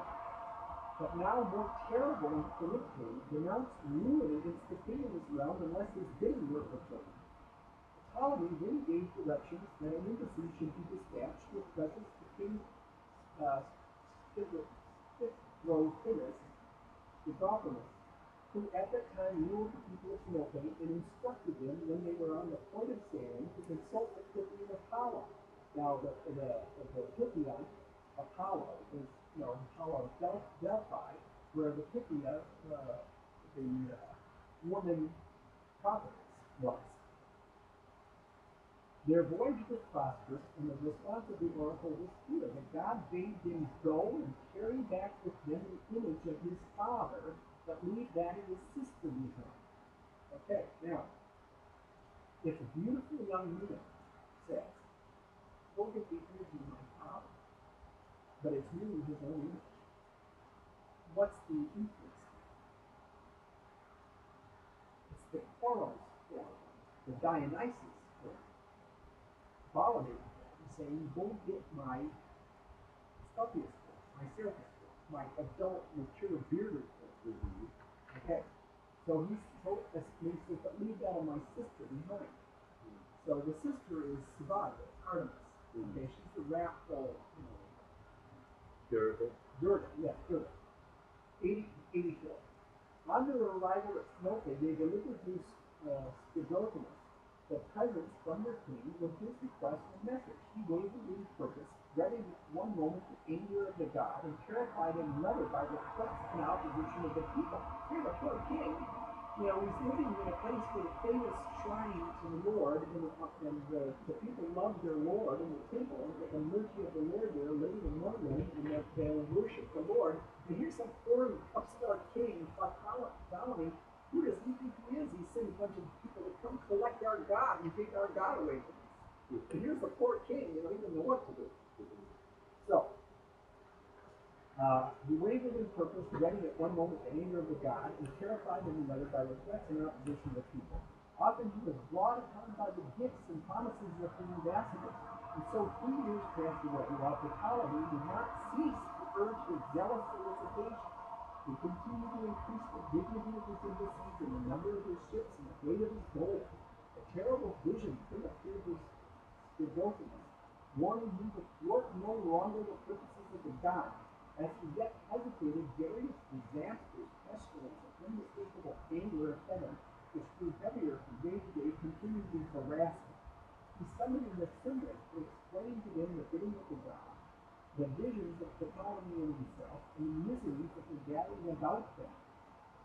but now more terrible and peremptory, denounced ruin against the king of his realm unless his bidding were performed. Ptolemy then gave directions that an embassy should be dispatched with presents to King Philophemus, who at that time ruled the people of Sinope and instructed them when they were on the point of sailing to consult the Pythian Apollo. Now, the Pythian Apollo is, Apollo of Delphi, where the Pythia, the woman prophetess, was. Their voyage was prosperous, and the response of the oracle was clear, that God bade them go and carry back with them the image of his father, but leave that of his sister behind. Okay, now, if a beautiful young man says, go get the image of my father, but it's really his own image, what's the influence? It's the Quarles form, the Dionysus form. Baladev and saying, go get my Scorpius form, my Serapis form, my adult, mature, bearded form. Okay. So he says, but leave that on my sister behind. So the sister is Subhadra, Artemis. Okay, she's the wrathful, Durga, yes, Durga. 84. On their arrival at Snoke, they delivered to Spigotimus the presents from their king with his request and message. He wavered in purpose, ready one moment the anger of the god, and terrified in another by the threats and opposition of the people. Here, the poor king, he's living in a place with a famous shrine to the Lord, and the people love their Lord in the temple, and the mercy of the Lord there living among them, and that they worship the Lord. And here's some poor upstart king, Ptolemy. Who does he think he is? He sent a bunch of people to come collect our God and take our God away from us. And here's the poor king, he doesn't know what to do. So, he wavered in purpose, ready at one moment the anger of the god, and terrified in another by the threats and opposition of the people. Often he was brought upon by the gifts and promises of the ambassadors. And so 3 years passed away, while Ptolemy did not cease to urge his zealous solicitation. He continued to increase the dignity of his embassies and the number of his ships and the weight of his gold. A terrible vision then appeared to Spigotimus, warning him to thwart no longer the purposes of the god. As he yet hesitated, various disasters, pestilence, and unmistakable anger of heaven, which grew heavier from day to day, continued to harass him. He summoned the Assyrians to explain to them the bidding of the god, the visions of Ptolemy and himself, and the miseries that were gathering about them.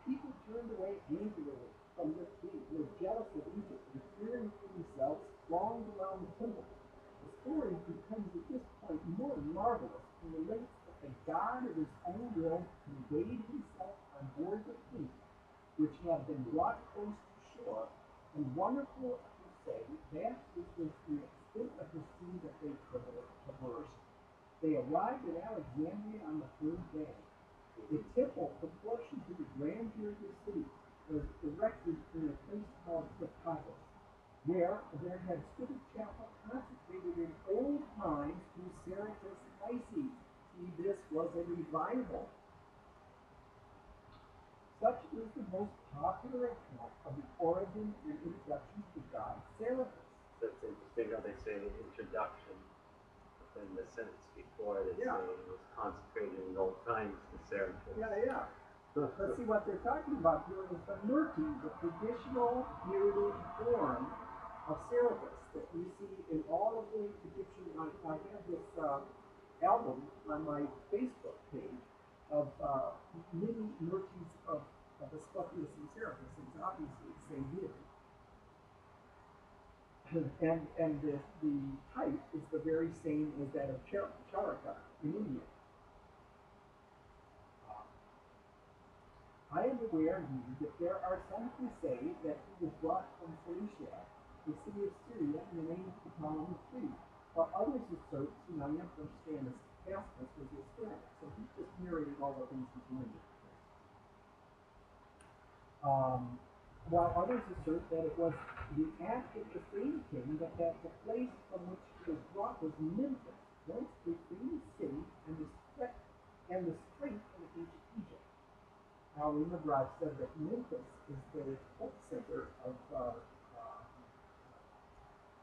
People turned away angrily from their king, were jealous of Egypt, and fearing for themselves, thronged around the temple. The story becomes at this point more marvelous and relates that the god of his own will conveyed himself on board the fleet, which had been brought close to shore, and wonderful to say, vast was the extent of the sea that they traversed. They arrived at Alexandria on the third day. The temple, proportioned to the grandeur of the city, was erected in a place called Psychagos, where there had stood a chapel consecrated in old times to Serapis Isis. See, this was a revival. Such is the most popular account of the origin and introduction to God Serapis. That's interesting how they say introduction. In the sentence before, they say it was consecrated in old times to Serapis. Yeah. Let's see what they're talking about here is the murti, the traditional bearded form of Serapis that you see in all of the Egyptian. I have this album on my Facebook page of many murtis of Asclepius and Serapis. It's obviously the same deity. And the type is the very same as that of Charaka in India. I am aware that there are some who say that he was brought from Cilicia, the city of Syria, in the name of Ptolemy III, while others assert Sinai Firstanus Castus was Hispanic, so he just narrated all the things he's learned. While others assert that it was the act of the same king that the place from which he was brought was Memphis, once the famous city and the strength of ancient Egypt. Now remember I've said that Memphis is the epicenter of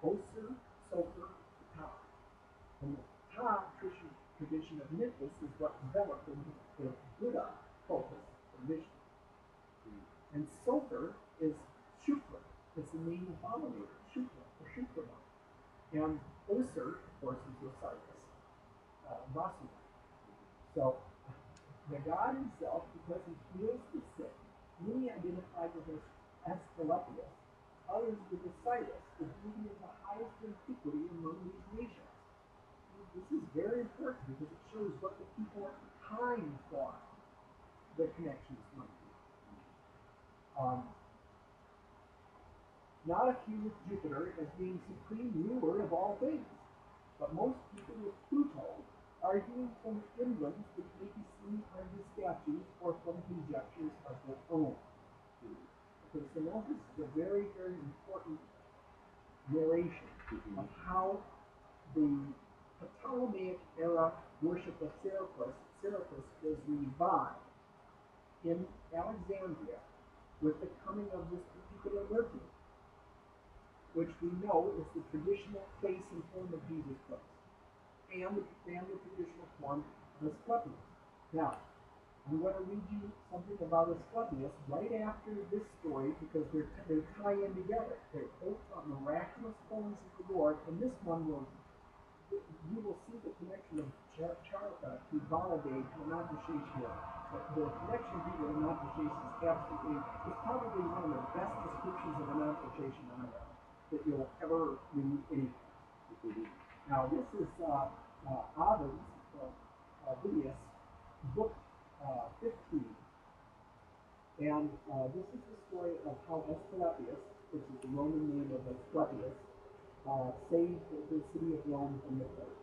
Osir, Sofer, Ptah. And the Ptah tradition of Memphis is what developed the Buddha focus of Vishnu. And Sofer is Shukra. It's the name of Abominator, Shukra, or Shukrama. And Osir, of course, is Osiris, Vasudha. So, the god himself, because he heals the sick, many identified with Asclepius, others with Osiris, the deity of the highest antiquity among these nations. This is very important because it shows what the people at the time thought the connections might be. Not a few with Jupiter as being supreme ruler of all things, but most people with Pluto, arguing from emblems which may be seen on his statues or from conjectures of their own. Okay, so now this is a very, very important narration of how the Ptolemaic era worship of Serapis was revived in Alexandria with the coming of this particular Mercury, which we know is the traditional face and form of Jesus Christ, and the traditional form of Asclepius. Now, I'm going to read you something about Asclepius right after this story because they tie in together. They're both miraculous forms of the Lord, and this one you will see the connection of Charaka to Baladev to Anantasheshwar. The connection here with Anantasheshwar is probably one of the best descriptions of Anantasheshwar that you'll ever read anything. Now, this is Ovid's book 15. And this is the story of how Asclepius, which is the Roman name of Asclepius, saved the city of Rome from the plague.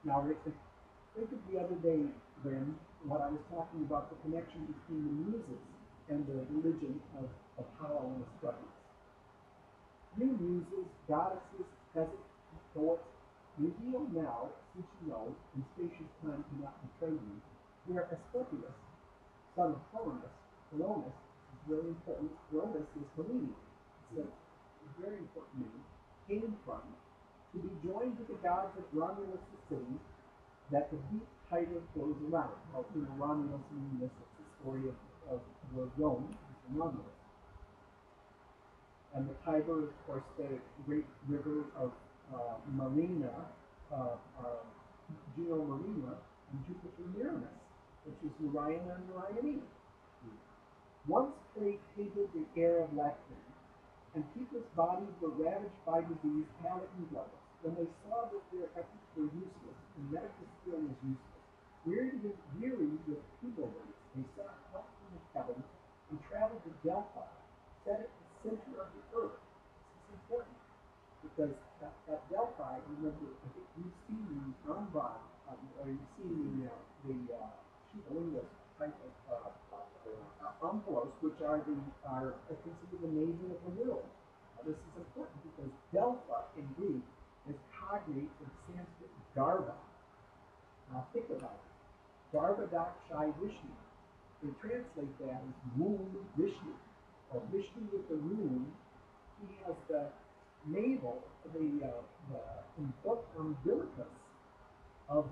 Now, think of the other day, then, what I was talking about, the connection between the Muses and the religion of Apollo and Asclepius. You Muses, goddesses, peasants, poets, reveal now, since you know, in spacious time cannot betray you, where Asclepius, son of Hellonus, is very important. Hellonus is Hellenic. It's a very important name, came from, to be joined to the gods of Romulus' city, that the deep Tiber flows around. Well, Romulus and Remus, it's the story of Rome, and Romulus. And the Tiber is, of course, the great river of Marina, Juno Marina, and Jupiter Uranus, which is Urian and Urianine. Once plague tainted the air of Lactane, and people's bodies were ravaged by disease, pallid and bloodless. When they saw that their efforts were useless and medical skill was useless, weary with feeble rates, they sought help from the heavens and traveled to Delphi, set at the center of the earth. This is important because at Delphi, remember, I think you've seen the Ramban, or you've seen the Shiva type of umplos, which are considered the navel of the world. Now, this is important because Delphi in Greek is cognate with Sanskrit Garba. Now think about it. Garba Dakshai Vishnu. They translate that as womb Vishnu, or Vishnu with the womb. He has the navel, the umbilicus of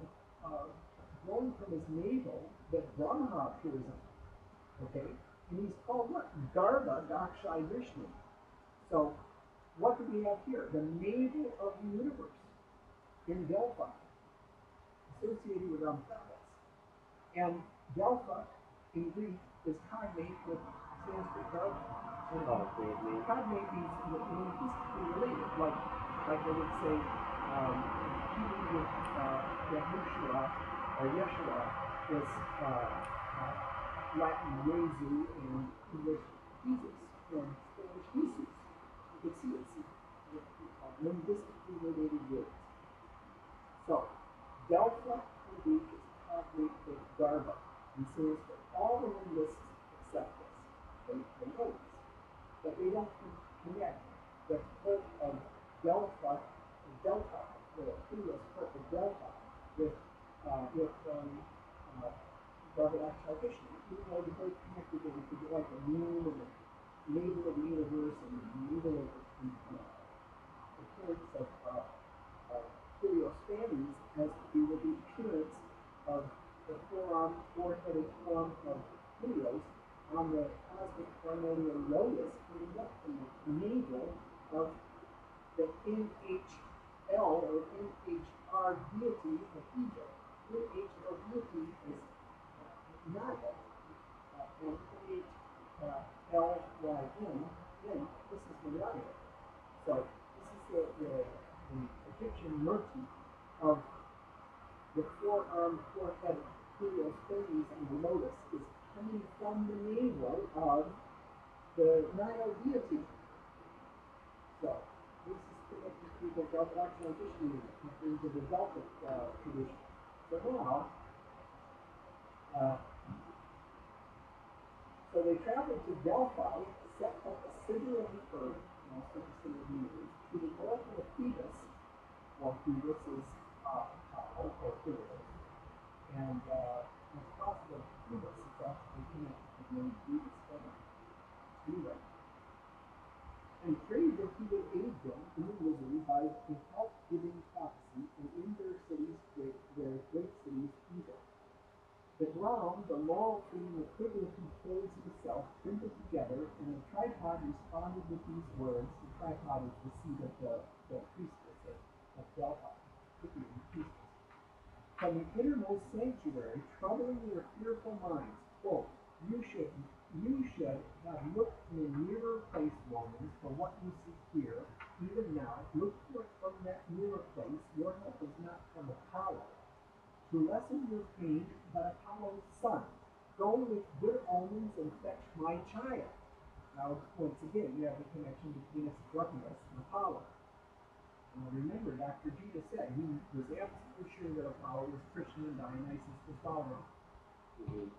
growing from his navel that Brahma appears on. Okay? And he's called what? Garba Dakshai Vishnu. So, what do we have here? The navel of the universe in Delphi, associated with Umphalis. And Delphi in Greek is cognate with Sanskrit Garba. Cognate means linguistically related, like I would say, even with Yahushua or Yeshua is Latin Jesu and English Jesus, and Spanish Jesus. You can see it's linguistically related words. So, Delphi in Greek is cognate with Garba in Sanskrit. All the linguists accept this. They know this. But they don't connect the cult of Delphi, the previous cult of Delphi, with Garba Vishnu. Even though they're very connected, they could be like the moon and the navel of the universe and the navel of the appearance of Heliospanes has to do with the appearance of the four-headed form of Helios on the cosmic primordial lotus coming up from the navel of the NHL or NHR deity of Egypt. NHR deity is Nile, and NHLYN, this is Mariah. So this is the Egyptian motif of the four-headed Heliospanes and the lotus is coming from the navel of the Nile deity. So this is connected to the Garba Vishnu, into the Delphic tradition. So now, so they traveled to Delphi, set up the center of the earth, to the north of the and prayed that he would aid them in the misery by a help-giving prophecy, and in their great cities evil. The ground, the laurel tree, and the quiver who folds himself trembled together, and the tripod responded with these words. The tripod is the seat of the priestess of Delphi, particularly the priestess. From the innermost sanctuary, troubling your fearful minds, quote, you should have looked in a nearer place, Romans, for what you see here, even now. Look for it from that nearer place. Your help is not from Apollo, to lessen your pain, but Apollo's son. Go with good omens and fetch my child. Now, once again, you have the connection between Asclepius and Apollo. Now, remember, Dr. Judah said he was absolutely sure that Apollo was Christian and Dionysus was following. Mm-hmm.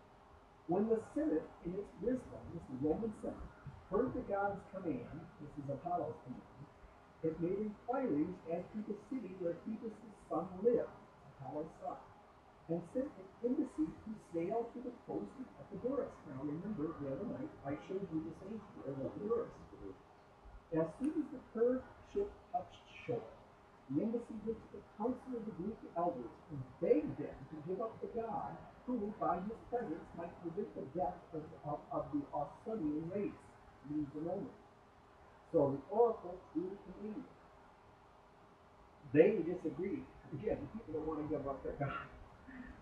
When the Senate, in its wisdom, this is Roman Senate, heard the god's command, this is Apollo's command, it made inquiries as to the city where Phoebus' son lived, Apollo's son, and sent an embassy to sail to the coast of Epidaurus. Now remember, the other night I showed you the sanctuary of Epidaurus. As soon as the curved ship touched shore, the embassy went to the council of the Greek elders and begged them to give up the god who, by his presence, might prevent the death of the Ausonian race, means the Romans. So the oracle truly convened. They disagreed. Again, people don't want to give up their god,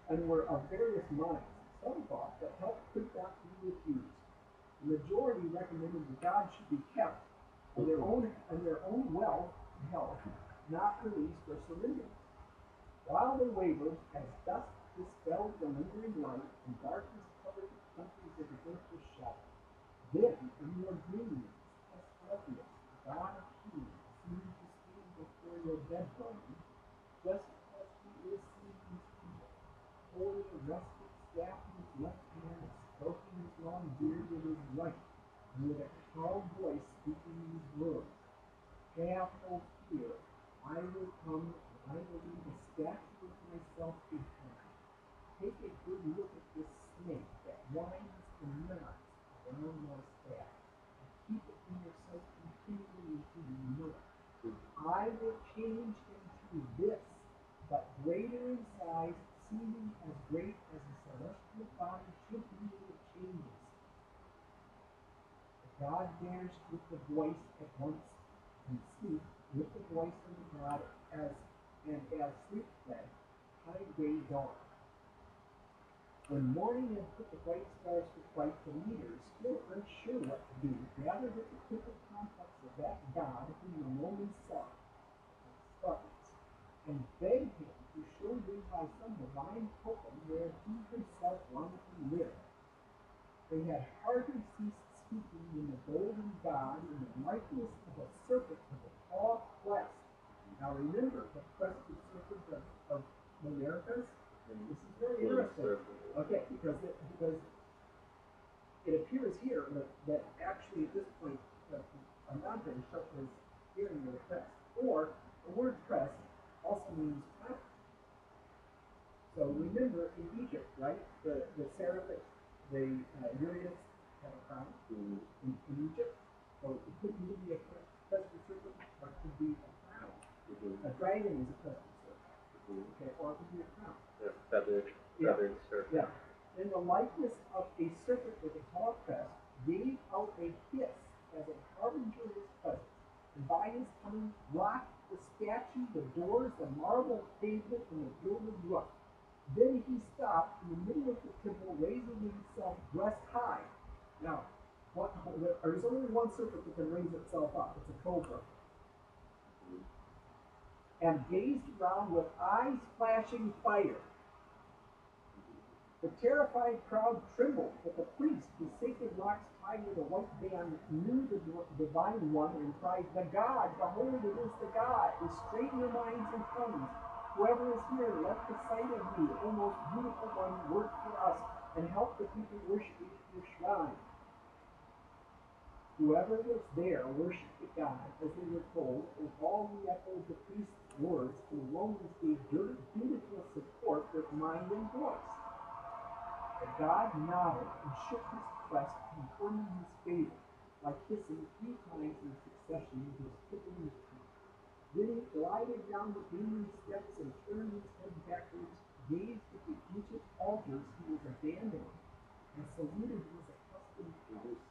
and were of various minds. Some thought that help could not be refused. The majority recommended the god should be kept, and their own wealth and health not released or surrendered. While they wavered, as dusk dispelled the lingering light and darkness covered the countries of the earth with shadow, then in your dreams, Asclepius, god of kings, seemed to stand before your bed burning, just as he is seen in his people, holding a rustic staff in his left hand, and stroking his long beard with his right, and with a calm voice speaking these words: have no fear, I will come, and I will leave a statue of myself behind. Take a good look at this snake that winds and knots around your staff, and keep it in your sight continually until you know it. I will change into this, but greater in size, seeming as great as a celestial body should be when it changes. The god dares with the voice at once, and sleep with the voice of the god as sleep fled, high day dawned. When morning had put the bright stars to flight, the leaders, still unsure what to do, gathered at the temple complex of that god whom the Romans sought, Spartans, and begged him to show them by some divine token where he himself wanted to live. They had hardly ceased speaking when the golden god, in the likeness of a serpent with a tall crest. Now remember the crested serpent of the Americas? This is very interesting. Okay, because it appears here that actually at this point Ananda is hearing the crest. Or the word crest also means crown. So remember in Egypt, right? The seraphic, the Urias had a crown in Egypt. So it could either be a crested serpent or it could be a crown. A dragon is a crested serpent. Okay, or it could be a crown. Yeah, feathered serpent. Yeah. In the likeness of a serpent with a tall crest, gave out a hiss as a harbinger of his presence, and by his coming rocked the statue, the doors, the marble pavement, and the gilded roof. Then he stopped in the middle of the temple, raising himself breast high. Now, there's only one serpent that can raise itself up. It's a cobra. And gazed around with eyes flashing fire. The terrified crowd trembled, but the priest, with sacred locks tied with a white band, knew the divine one and cried, "The God! Behold, it is the God! Restrain your minds and tongues. Whoever is here, let the sight of you, O most beautiful one, work for us, and help the people worship your shrine." Whoever was there worshipped the God, as they were told, and all re-echoed the priest's words, and the Romans gave dutiful support with mind and voice. The god nodded and shook his crest, confirming his favor. like hissing 3 times in succession with his tickling teeth. Then he glided down the gleaming steps and turned his head backwards, gazed at the ancient altars he was abandoning, and saluted his accustomed host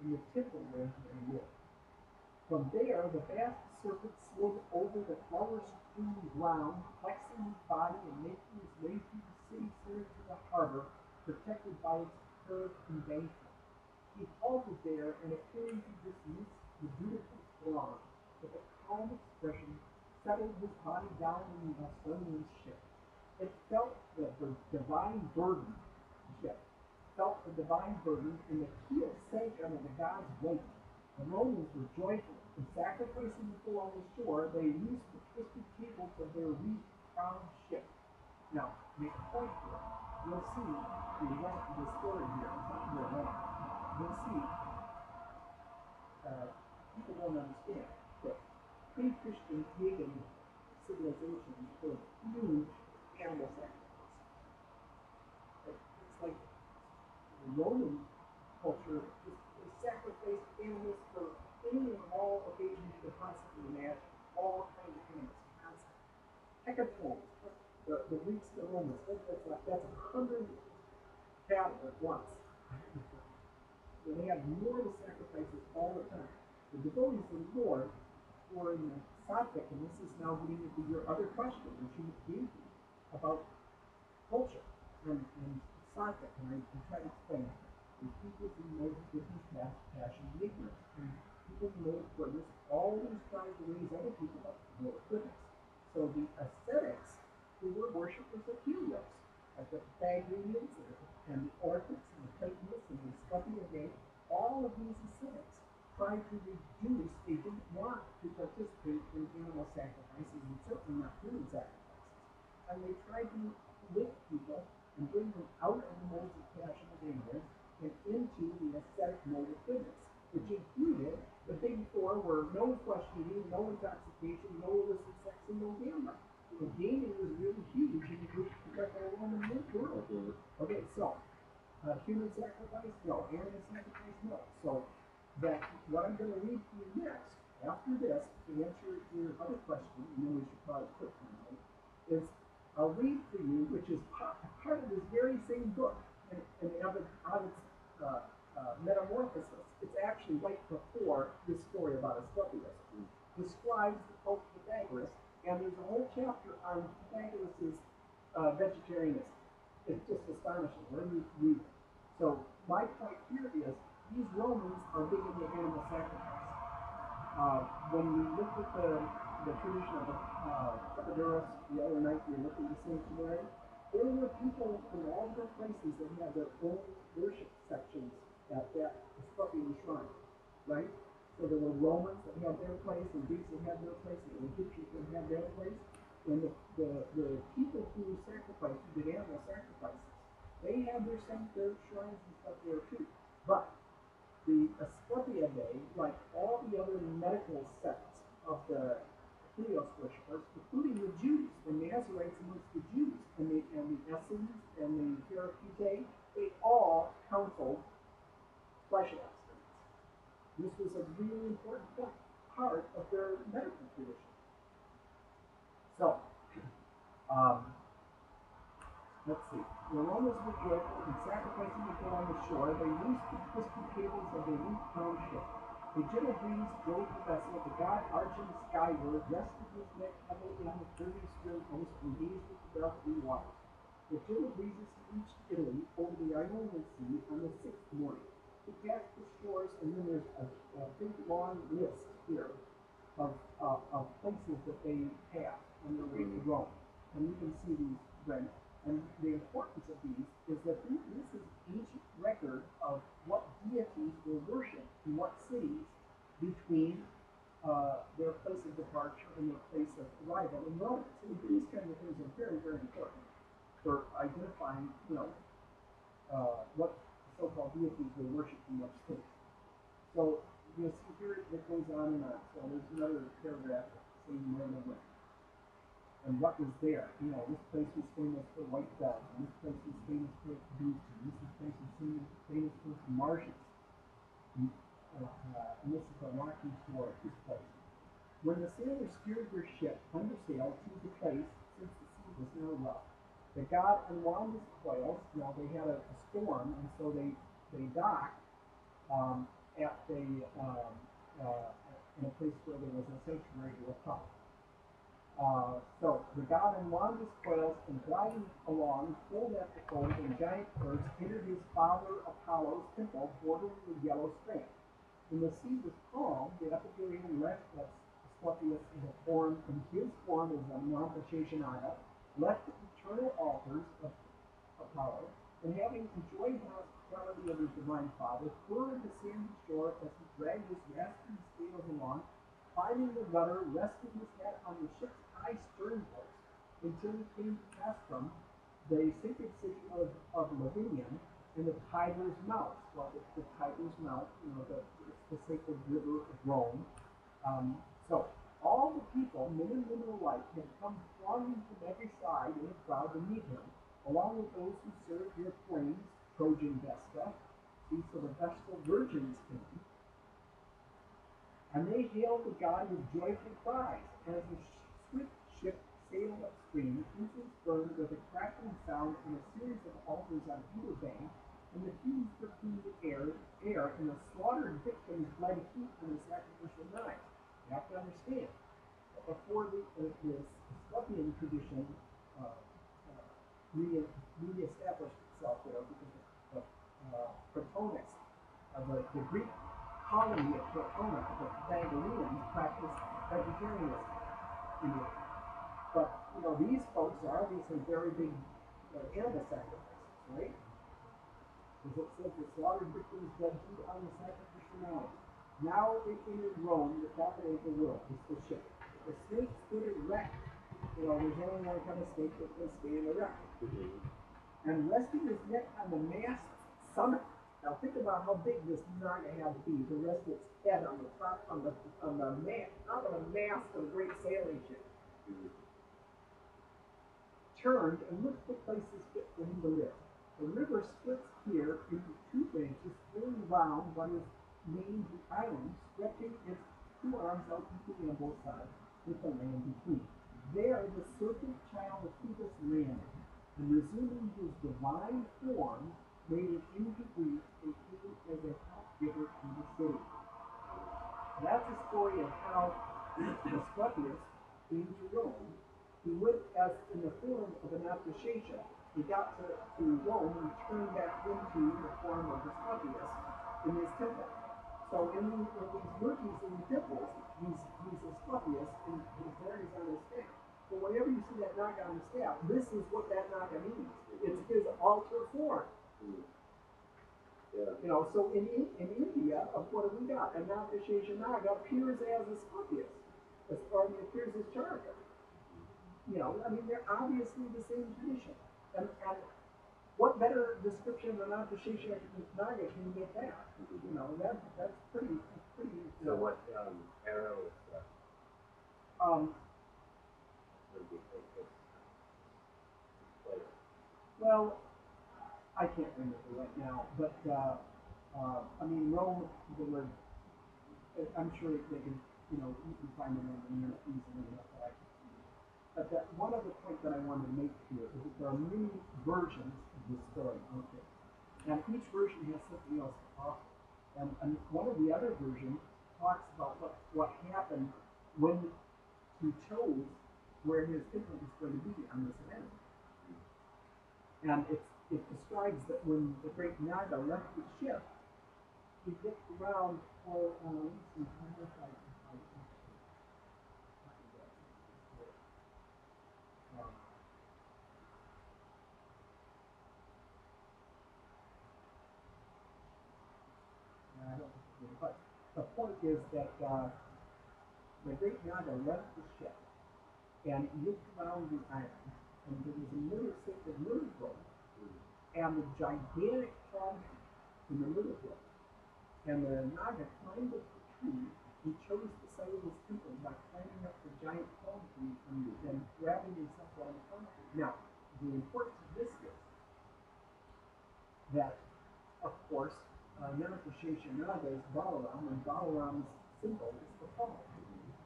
in the temple where he had lived. From there, the vast serpent slid over the flower-strewn ground, flexing his body and making his way through the city center to the harbor, protected by its curved embankment. He halted there and, appearing to dismiss the beautiful throng, with a calm expression, settled his body down in the sunless ship. It felt the divine burden, and the keel sank under the god's weight. The Romans were joyful. In sacrificing the bull on the shore, they used the twisted cables of their wreath-crowned ship. Now, make a point here. You'll see, we went to the story here, it's not real long. You'll see, people don't understand that pre-Christian pagan civilizations were huge animal sacrifices. It's like the Roman culture, they sacrificed animals for any and all occasions you could possibly imagine, all kinds of animals, constantly. Hecatombs, the Greeks and the Romans, that's 100 cattle at once. So they had enormous sacrifices all the time. The devotees of the Lord were in the Sattvic, and this is now getting into your other question, which you gave me about culture and Sattvic, and I try to explain it. And people who know the difference past passion and ignorance. And people who know goodness always try to raise other people up to know goodness. So the ascetics, who were worshippers of Helios, like the Pythagoreans and the Orphics and the Platonists and the Scuffia, all of these ascetics tried to reduce, they didn't want to participate in animal sacrifices and certainly not human sacrifices. And they tried to lift people and bring them out of the modes of passion and ignorance and into the ascetic mode of goodness, which included the big four were no flesh eating, no intoxication, no illicit sex, and no gambling. The gaming was really huge in the Greco-Roman world. Okay, so human sacrifice, no. Animal sacrifice, no. So that what I'm going to read to you next, after this, to answer your other question, and then we should probably quit tonight, is I'll read for you, which is part of this very same book, and of its metamorphosis. It's actually right before this story about Asclepius. Describes the cult of Pythagoras, and there's a whole chapter on Pythagoras' vegetarianism. It's just astonishing. Let me read it. So my point here is these Romans are big into animal sacrifice. When we looked at the tradition of Epidaurus the other night, we looked at the sanctuary. There were people from all different places that had their own worship sections at that Asclepian shrine, right? So there were Romans that had their place, and Greeks that had their place, and Egyptians that had their place. And the people who sacrificed, who did animal sacrifices, they had their shrines and stuff there too. But the Asclepiadae, like all the other medical sects of the Helios worshippers, including the Jews, the Nazarites amongst the Jews, and the Essenes and the Heraclitae, they all counseled flesh abstinence. This was a really important part of their medical tradition. So, let's see. The Romans were joyful in sacrificing the bull on the shore. They loosed the twisted cables of their wreath-crowned ship. A gentle breeze drove the vessel. The god arching skyward rested his neck heavily on the curving stern post and gazed at the dark blue waters. The gentle breezes reached Italy over the Ionian Sea on the 6th morning. He passed the shores, and then there's a big long list here of places that they passed on their way to Rome. And you can see these right now. And the importance of these is that this is ancient record of what deities were worshipped in what cities between their place of departure and their place of arrival in Rome. So these kind of things are very, very important for identifying, what so-called deities were worshipped in what cities. So you'll see here it goes on and on. So there's another paragraph saying more than that. And what was there? This place was famous for white doves, and this place was famous for beasts, and this place was famous for marshes. and this is a rocky shore at this place. When the sailors steered their ship under sail to the place, since the sea was now rough, the god unwound his coils. Now they had a storm, and so they docked at in a place where there was a sanctuary to a pump. So the god unwound his coils and gliding along, pulled at the foam, and giant birds entered his father Apollo's temple, bordering the yellow strand. When the sea was calm, the Epicurean left Asclepius in a form, in his form as a Maharaja, left the eternal altars of Apollo, and having enjoyed the hospitality of his divine father, poured the sandy shore as he dragged his rasping scales along, climbing the rudder, resting his head on the ship's high stern post, until he came to Castrum, the sacred city of Lavinium, and the Tiber's mouth. Well, it's the Tiber's mouth, it's the sacred river of Rome. So all the people, men and women alike, had come thronging from every side in a crowd to meet him, along with those who served their flames, Trojan Vesta. See, so the Vestal virgins came. And they hailed the god with joyful cries. As the swift ship sailed upstream, incense burned with a crackling sound in a series of altars on either bank, and the fumes perfumed the air, and the slaughtered victims bled heat from the sacrificial knives. You have to understand that before this Asclepian tradition re-established itself there, because the Protonists, the Greek colony of Crotona, the Pythagoreans, practiced vegetarianism. But these folks are obviously very big animal sacrifices, right? As it says, the slaughtered victims bled heat on the sacrificial knives. Now it entered Rome, the capital of the world. It's the ship. The snake stood erect. There's only one kind of snake that can stand erect. And resting his neck on the mast's summit. Now think about how big this naga had to be to rest its head on the top, on the mast, not on the mast of a great sailing ship. Turned and looked for places fit for him to live. The river splits here into two branches, flowing round what is named the island, stretching its two arms out equally on both sides, with the land between. There the serpent child of Phoebus landed, and resuming his divine form, made it into Greece and came as a help giver to the city. That's the story of how Asclepius came to Rome. He went as in the form of an Aptashesha. He got to Rome and turned back into the form of Asclepius in his temple. So in these murkies in the temples, he's Asclepius, and his hair is on his staff. So whenever you see that naga on the staff, this is what that naga means. It's his altar form. Yeah. So in India, what have we got? An Aptashesha naga appears as Asclepius, appears as Charaka. They're obviously the same tradition. And what better description of an Aptashesha naga can you get that? That's pretty. So what arrow is that? What do you think is place? Well, I can't remember right now, but Rome. I'm sure they can. You can find it on the internet easily enough that I can see it. But one other point that I wanted to make here is that there are many versions of this story. Okay, and each version has something else to offer. And one of the other versions talks about what happened when he chose where his temple was going to be on this island. And it describes that when the great Naga left the ship, he looked around for, but the point is that the great Naga left the ship and looked around the island, and there was a sacred little grove, and the gigantic palm tree in the middle of it. And the Naga climbed up the tree and chose the site of his temple by climbing up the giant palm tree and then grabbing himself on the palm tree. Now, the importance of this is that, of course, Maharaja Sheshanaga is Balaram, and Balaram's symbol is the palm.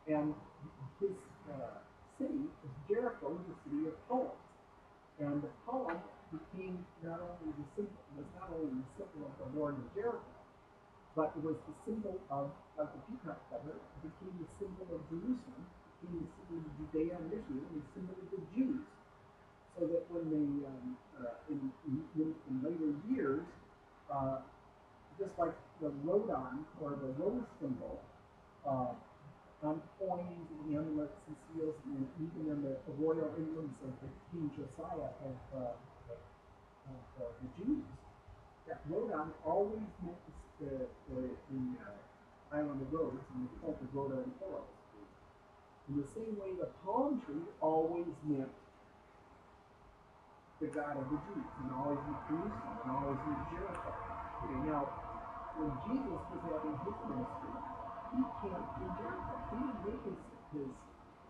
And his city is Jericho, the city of palms. And the palm became not only the symbol, was not only the symbol of the Lord of Jericho, but it was the symbol of, like the peacock feather, it became the symbol of Jerusalem, became the symbol of Judea and Israel, and the symbol of the Jews. So that when they, in later years, just like the Rodon, or the rose symbol, on coins and amulets and seals, and even in the royal emblems of the King Josiah of the Jews, that Rodon always meant the island of Rhodes, and the cult of Rhoda and Coros. In the same way, the palm tree always meant the God of the Jews, and always meant Jerusalem, and always meant Jericho. Okay, now, when Jesus was having his ministry, he camped in Jericho. He didn't make he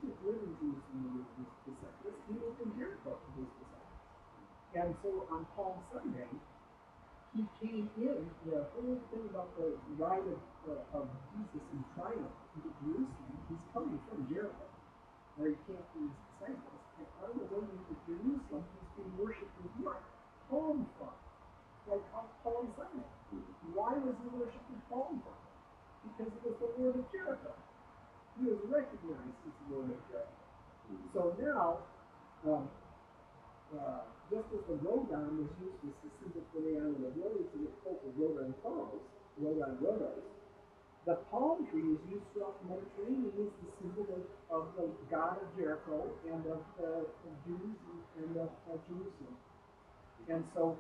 didn't live in Jerusalem with his disciples. He lived in Jericho with his disciples. And so on Palm Sunday, he came in, the whole thing about the ride of Jesus in triumph into Jerusalem, he's coming from Jericho, where he camped with his disciples. And on the way into Jerusalem, he's being worshipped with what? Palm fronds. Like Palm Sunday. Why was he worshipped with palm fronds? Because it was the Lord of Jericho. He was recognized as the Lord of Jericho. So now, just as the Rodon was used as the symbol for the island of Rhodes in the cult of Rhoda and Coros, the palm tree is used throughout the Mediterranean as the symbol of the God of Jericho and of the Jews and of Jerusalem. And so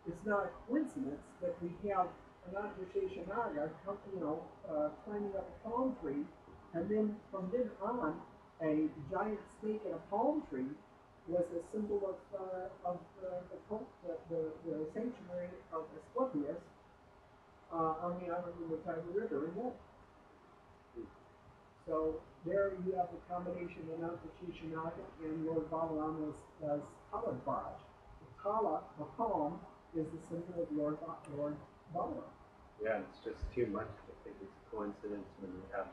it's not a coincidence that we have Ananda Sheshanaga climbing up a palm tree, and then from then on, a giant snake in a palm tree was a symbol of the cult, the sanctuary of Asclepius on the island of the Tiber River in Rome. So there you have the combination of Ananda Sheshanaga and Lord Balaram as Tala's barrage. The Tala, the palm, is the symbol of Lord Balaram. Yeah, it's just too much to think it's a coincidence when you have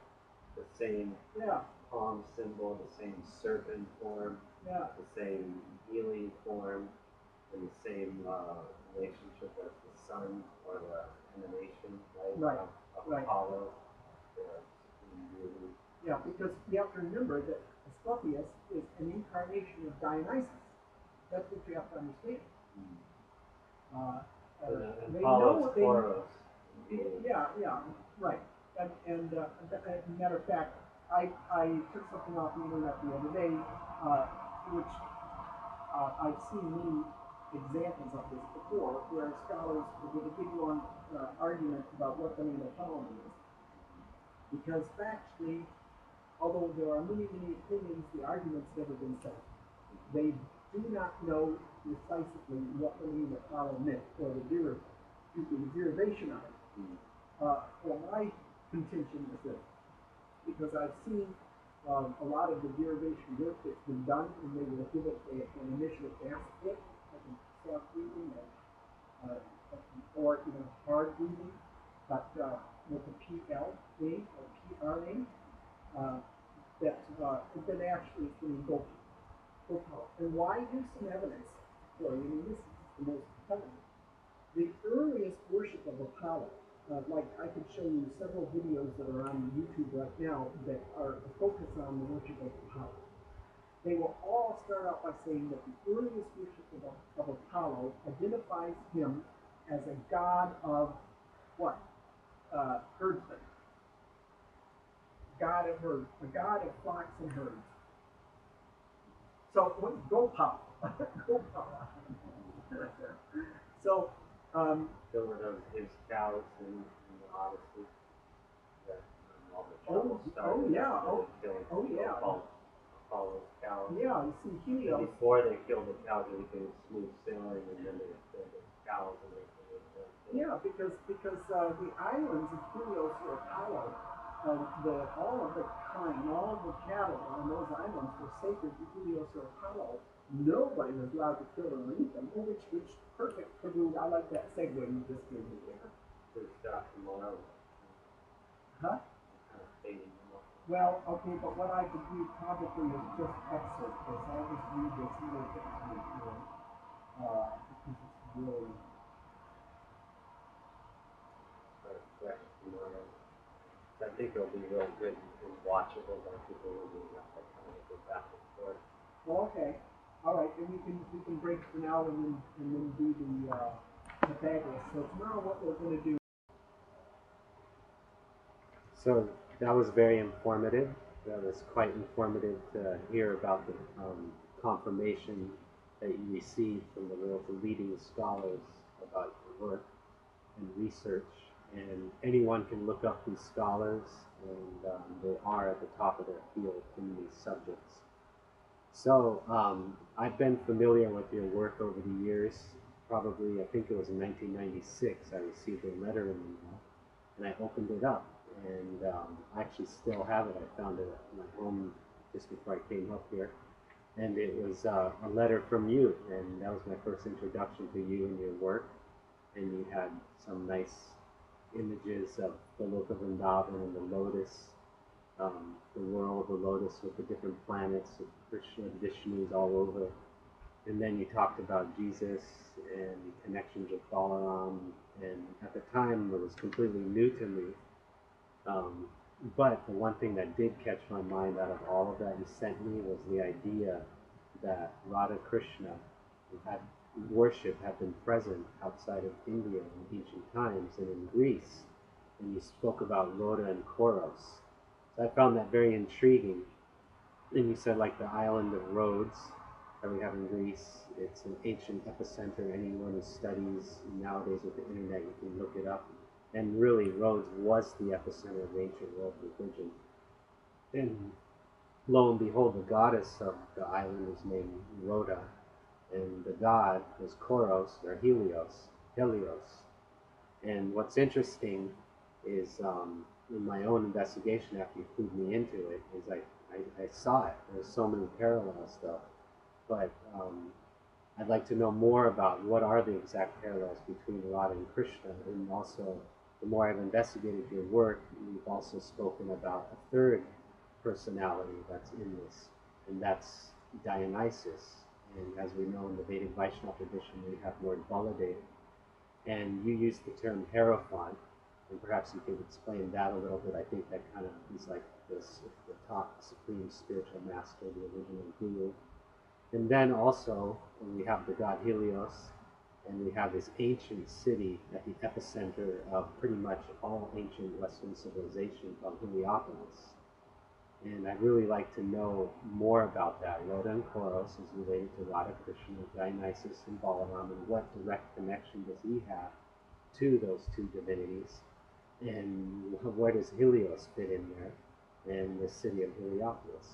the same palm symbol, the same serpent form, the same healing form, and the same relationship as the sun or the emanation, right? Of Apollo. Yeah, because you have to remember that Asclepius is an incarnation of Dionysus. That's what you have to understand. And Apollo's Coros. Right. And as a matter of fact, I took something off the internet the other day, which I've seen many examples of this before, where scholars did a big long argument about what the name of Apollo is. Because factually, although there are many, many opinions, the argument's never been settled. They do not know decisively what the name of Apollo meant, or the derivation of it. Well, my contention is this, because I've seen a lot of the derivation work that's been done, and they will give it an initial aspect, like soft breathing, or hard breathing, but with a PL name or PR name, that actually is going to go power. And why do some evidence for you? I mean, this is the most telling. The earliest worship of Apollo, like I could show you several videos that are on YouTube right now that are focused on the worship of Apollo. They will all start out by saying that the earliest worship of Apollo identifies him as a god of what? Herdsmen. God of herds, a god of flocks and herds. So, go Apollo. Go Apollo. So, Killed of his cows in the Odyssey. All the trouble started. Apollo's cows. Yeah, you see Helios. And before they killed the cows, everything was smooth sailing, and then they killed the cows and everything. Yeah, because the islands of Helios or Apollo, all of the cattle on those islands were sacred to Helios or Apollo, nobody was allowed to kill or eat them. Oh, which perfect Prabhu, I like that segue you just gave me there. Huh? Well, okay, but what I could do probably is just excerpt this. I'll just read this little bit to you here, because it's really. I think it'll be really good and watchable by people who will have that kind of go back and forth. Well, okay, all right, and we can break for now and then do the fabulous. So tomorrow, what we're going to do. So that was very informative. That was quite informative to hear about the confirmation that you received from the leading scholars about your work and research. And anyone can look up these scholars, and they are at the top of their field in these subjects. So I've been familiar with your work over the years. Probably, I think it was in 1996, I received a letter in the mail, and I opened it up, and I actually still have it. I found it at my home just before I came up here, and it was a letter from you, and that was my first introduction to you and your work. And you had some nice images of the local Vrindavan and the lotus, the world of the lotus with the different planets, with Krishna and Vishnu's all over. And then you talked about Jesus and connections with Balaram, and at the time it was completely new to me. But the one thing that did catch my mind out of all of that you sent me was the idea that Radha Krishna had worship had been present outside of India in ancient times and in Greece. And you spoke about Rhoda and Koros. So I found that very intriguing. And you said like the island of Rhodes that we have in Greece, it's an ancient epicenter. Anyone who studies nowadays with the internet, you can look it up. And really, Rhodes was the epicenter of ancient world religion. And lo and behold, the goddess of the island is named Rhoda, and the god was Koros, or Helios. And what's interesting is, in my own investigation after you clued me into it, is I saw it. There's so many parallels, though. But I'd like to know more about what are the exact parallels between Radha and Krishna, and also the more I've investigated your work, you've also spoken about a third personality that's in this, and that's Dionysus. And as we know in the Vedic Vaishnava tradition, we have Lord Baladev. And you use the term Hierophant, and perhaps you could explain that a little bit. I think that kind of is like this, the top supreme spiritual master, the original guru. And then also, we have the god Helios, and we have this ancient city at the epicenter of pretty much all ancient Western civilization called Heliopolis. And I'd really like to know more about that. Rhoda and Koros is related to Radha Krishna, Dionysus, and Balaram, and what direct connection does he have to those two divinities? And where does Helios fit in there, and the city of Heliopolis?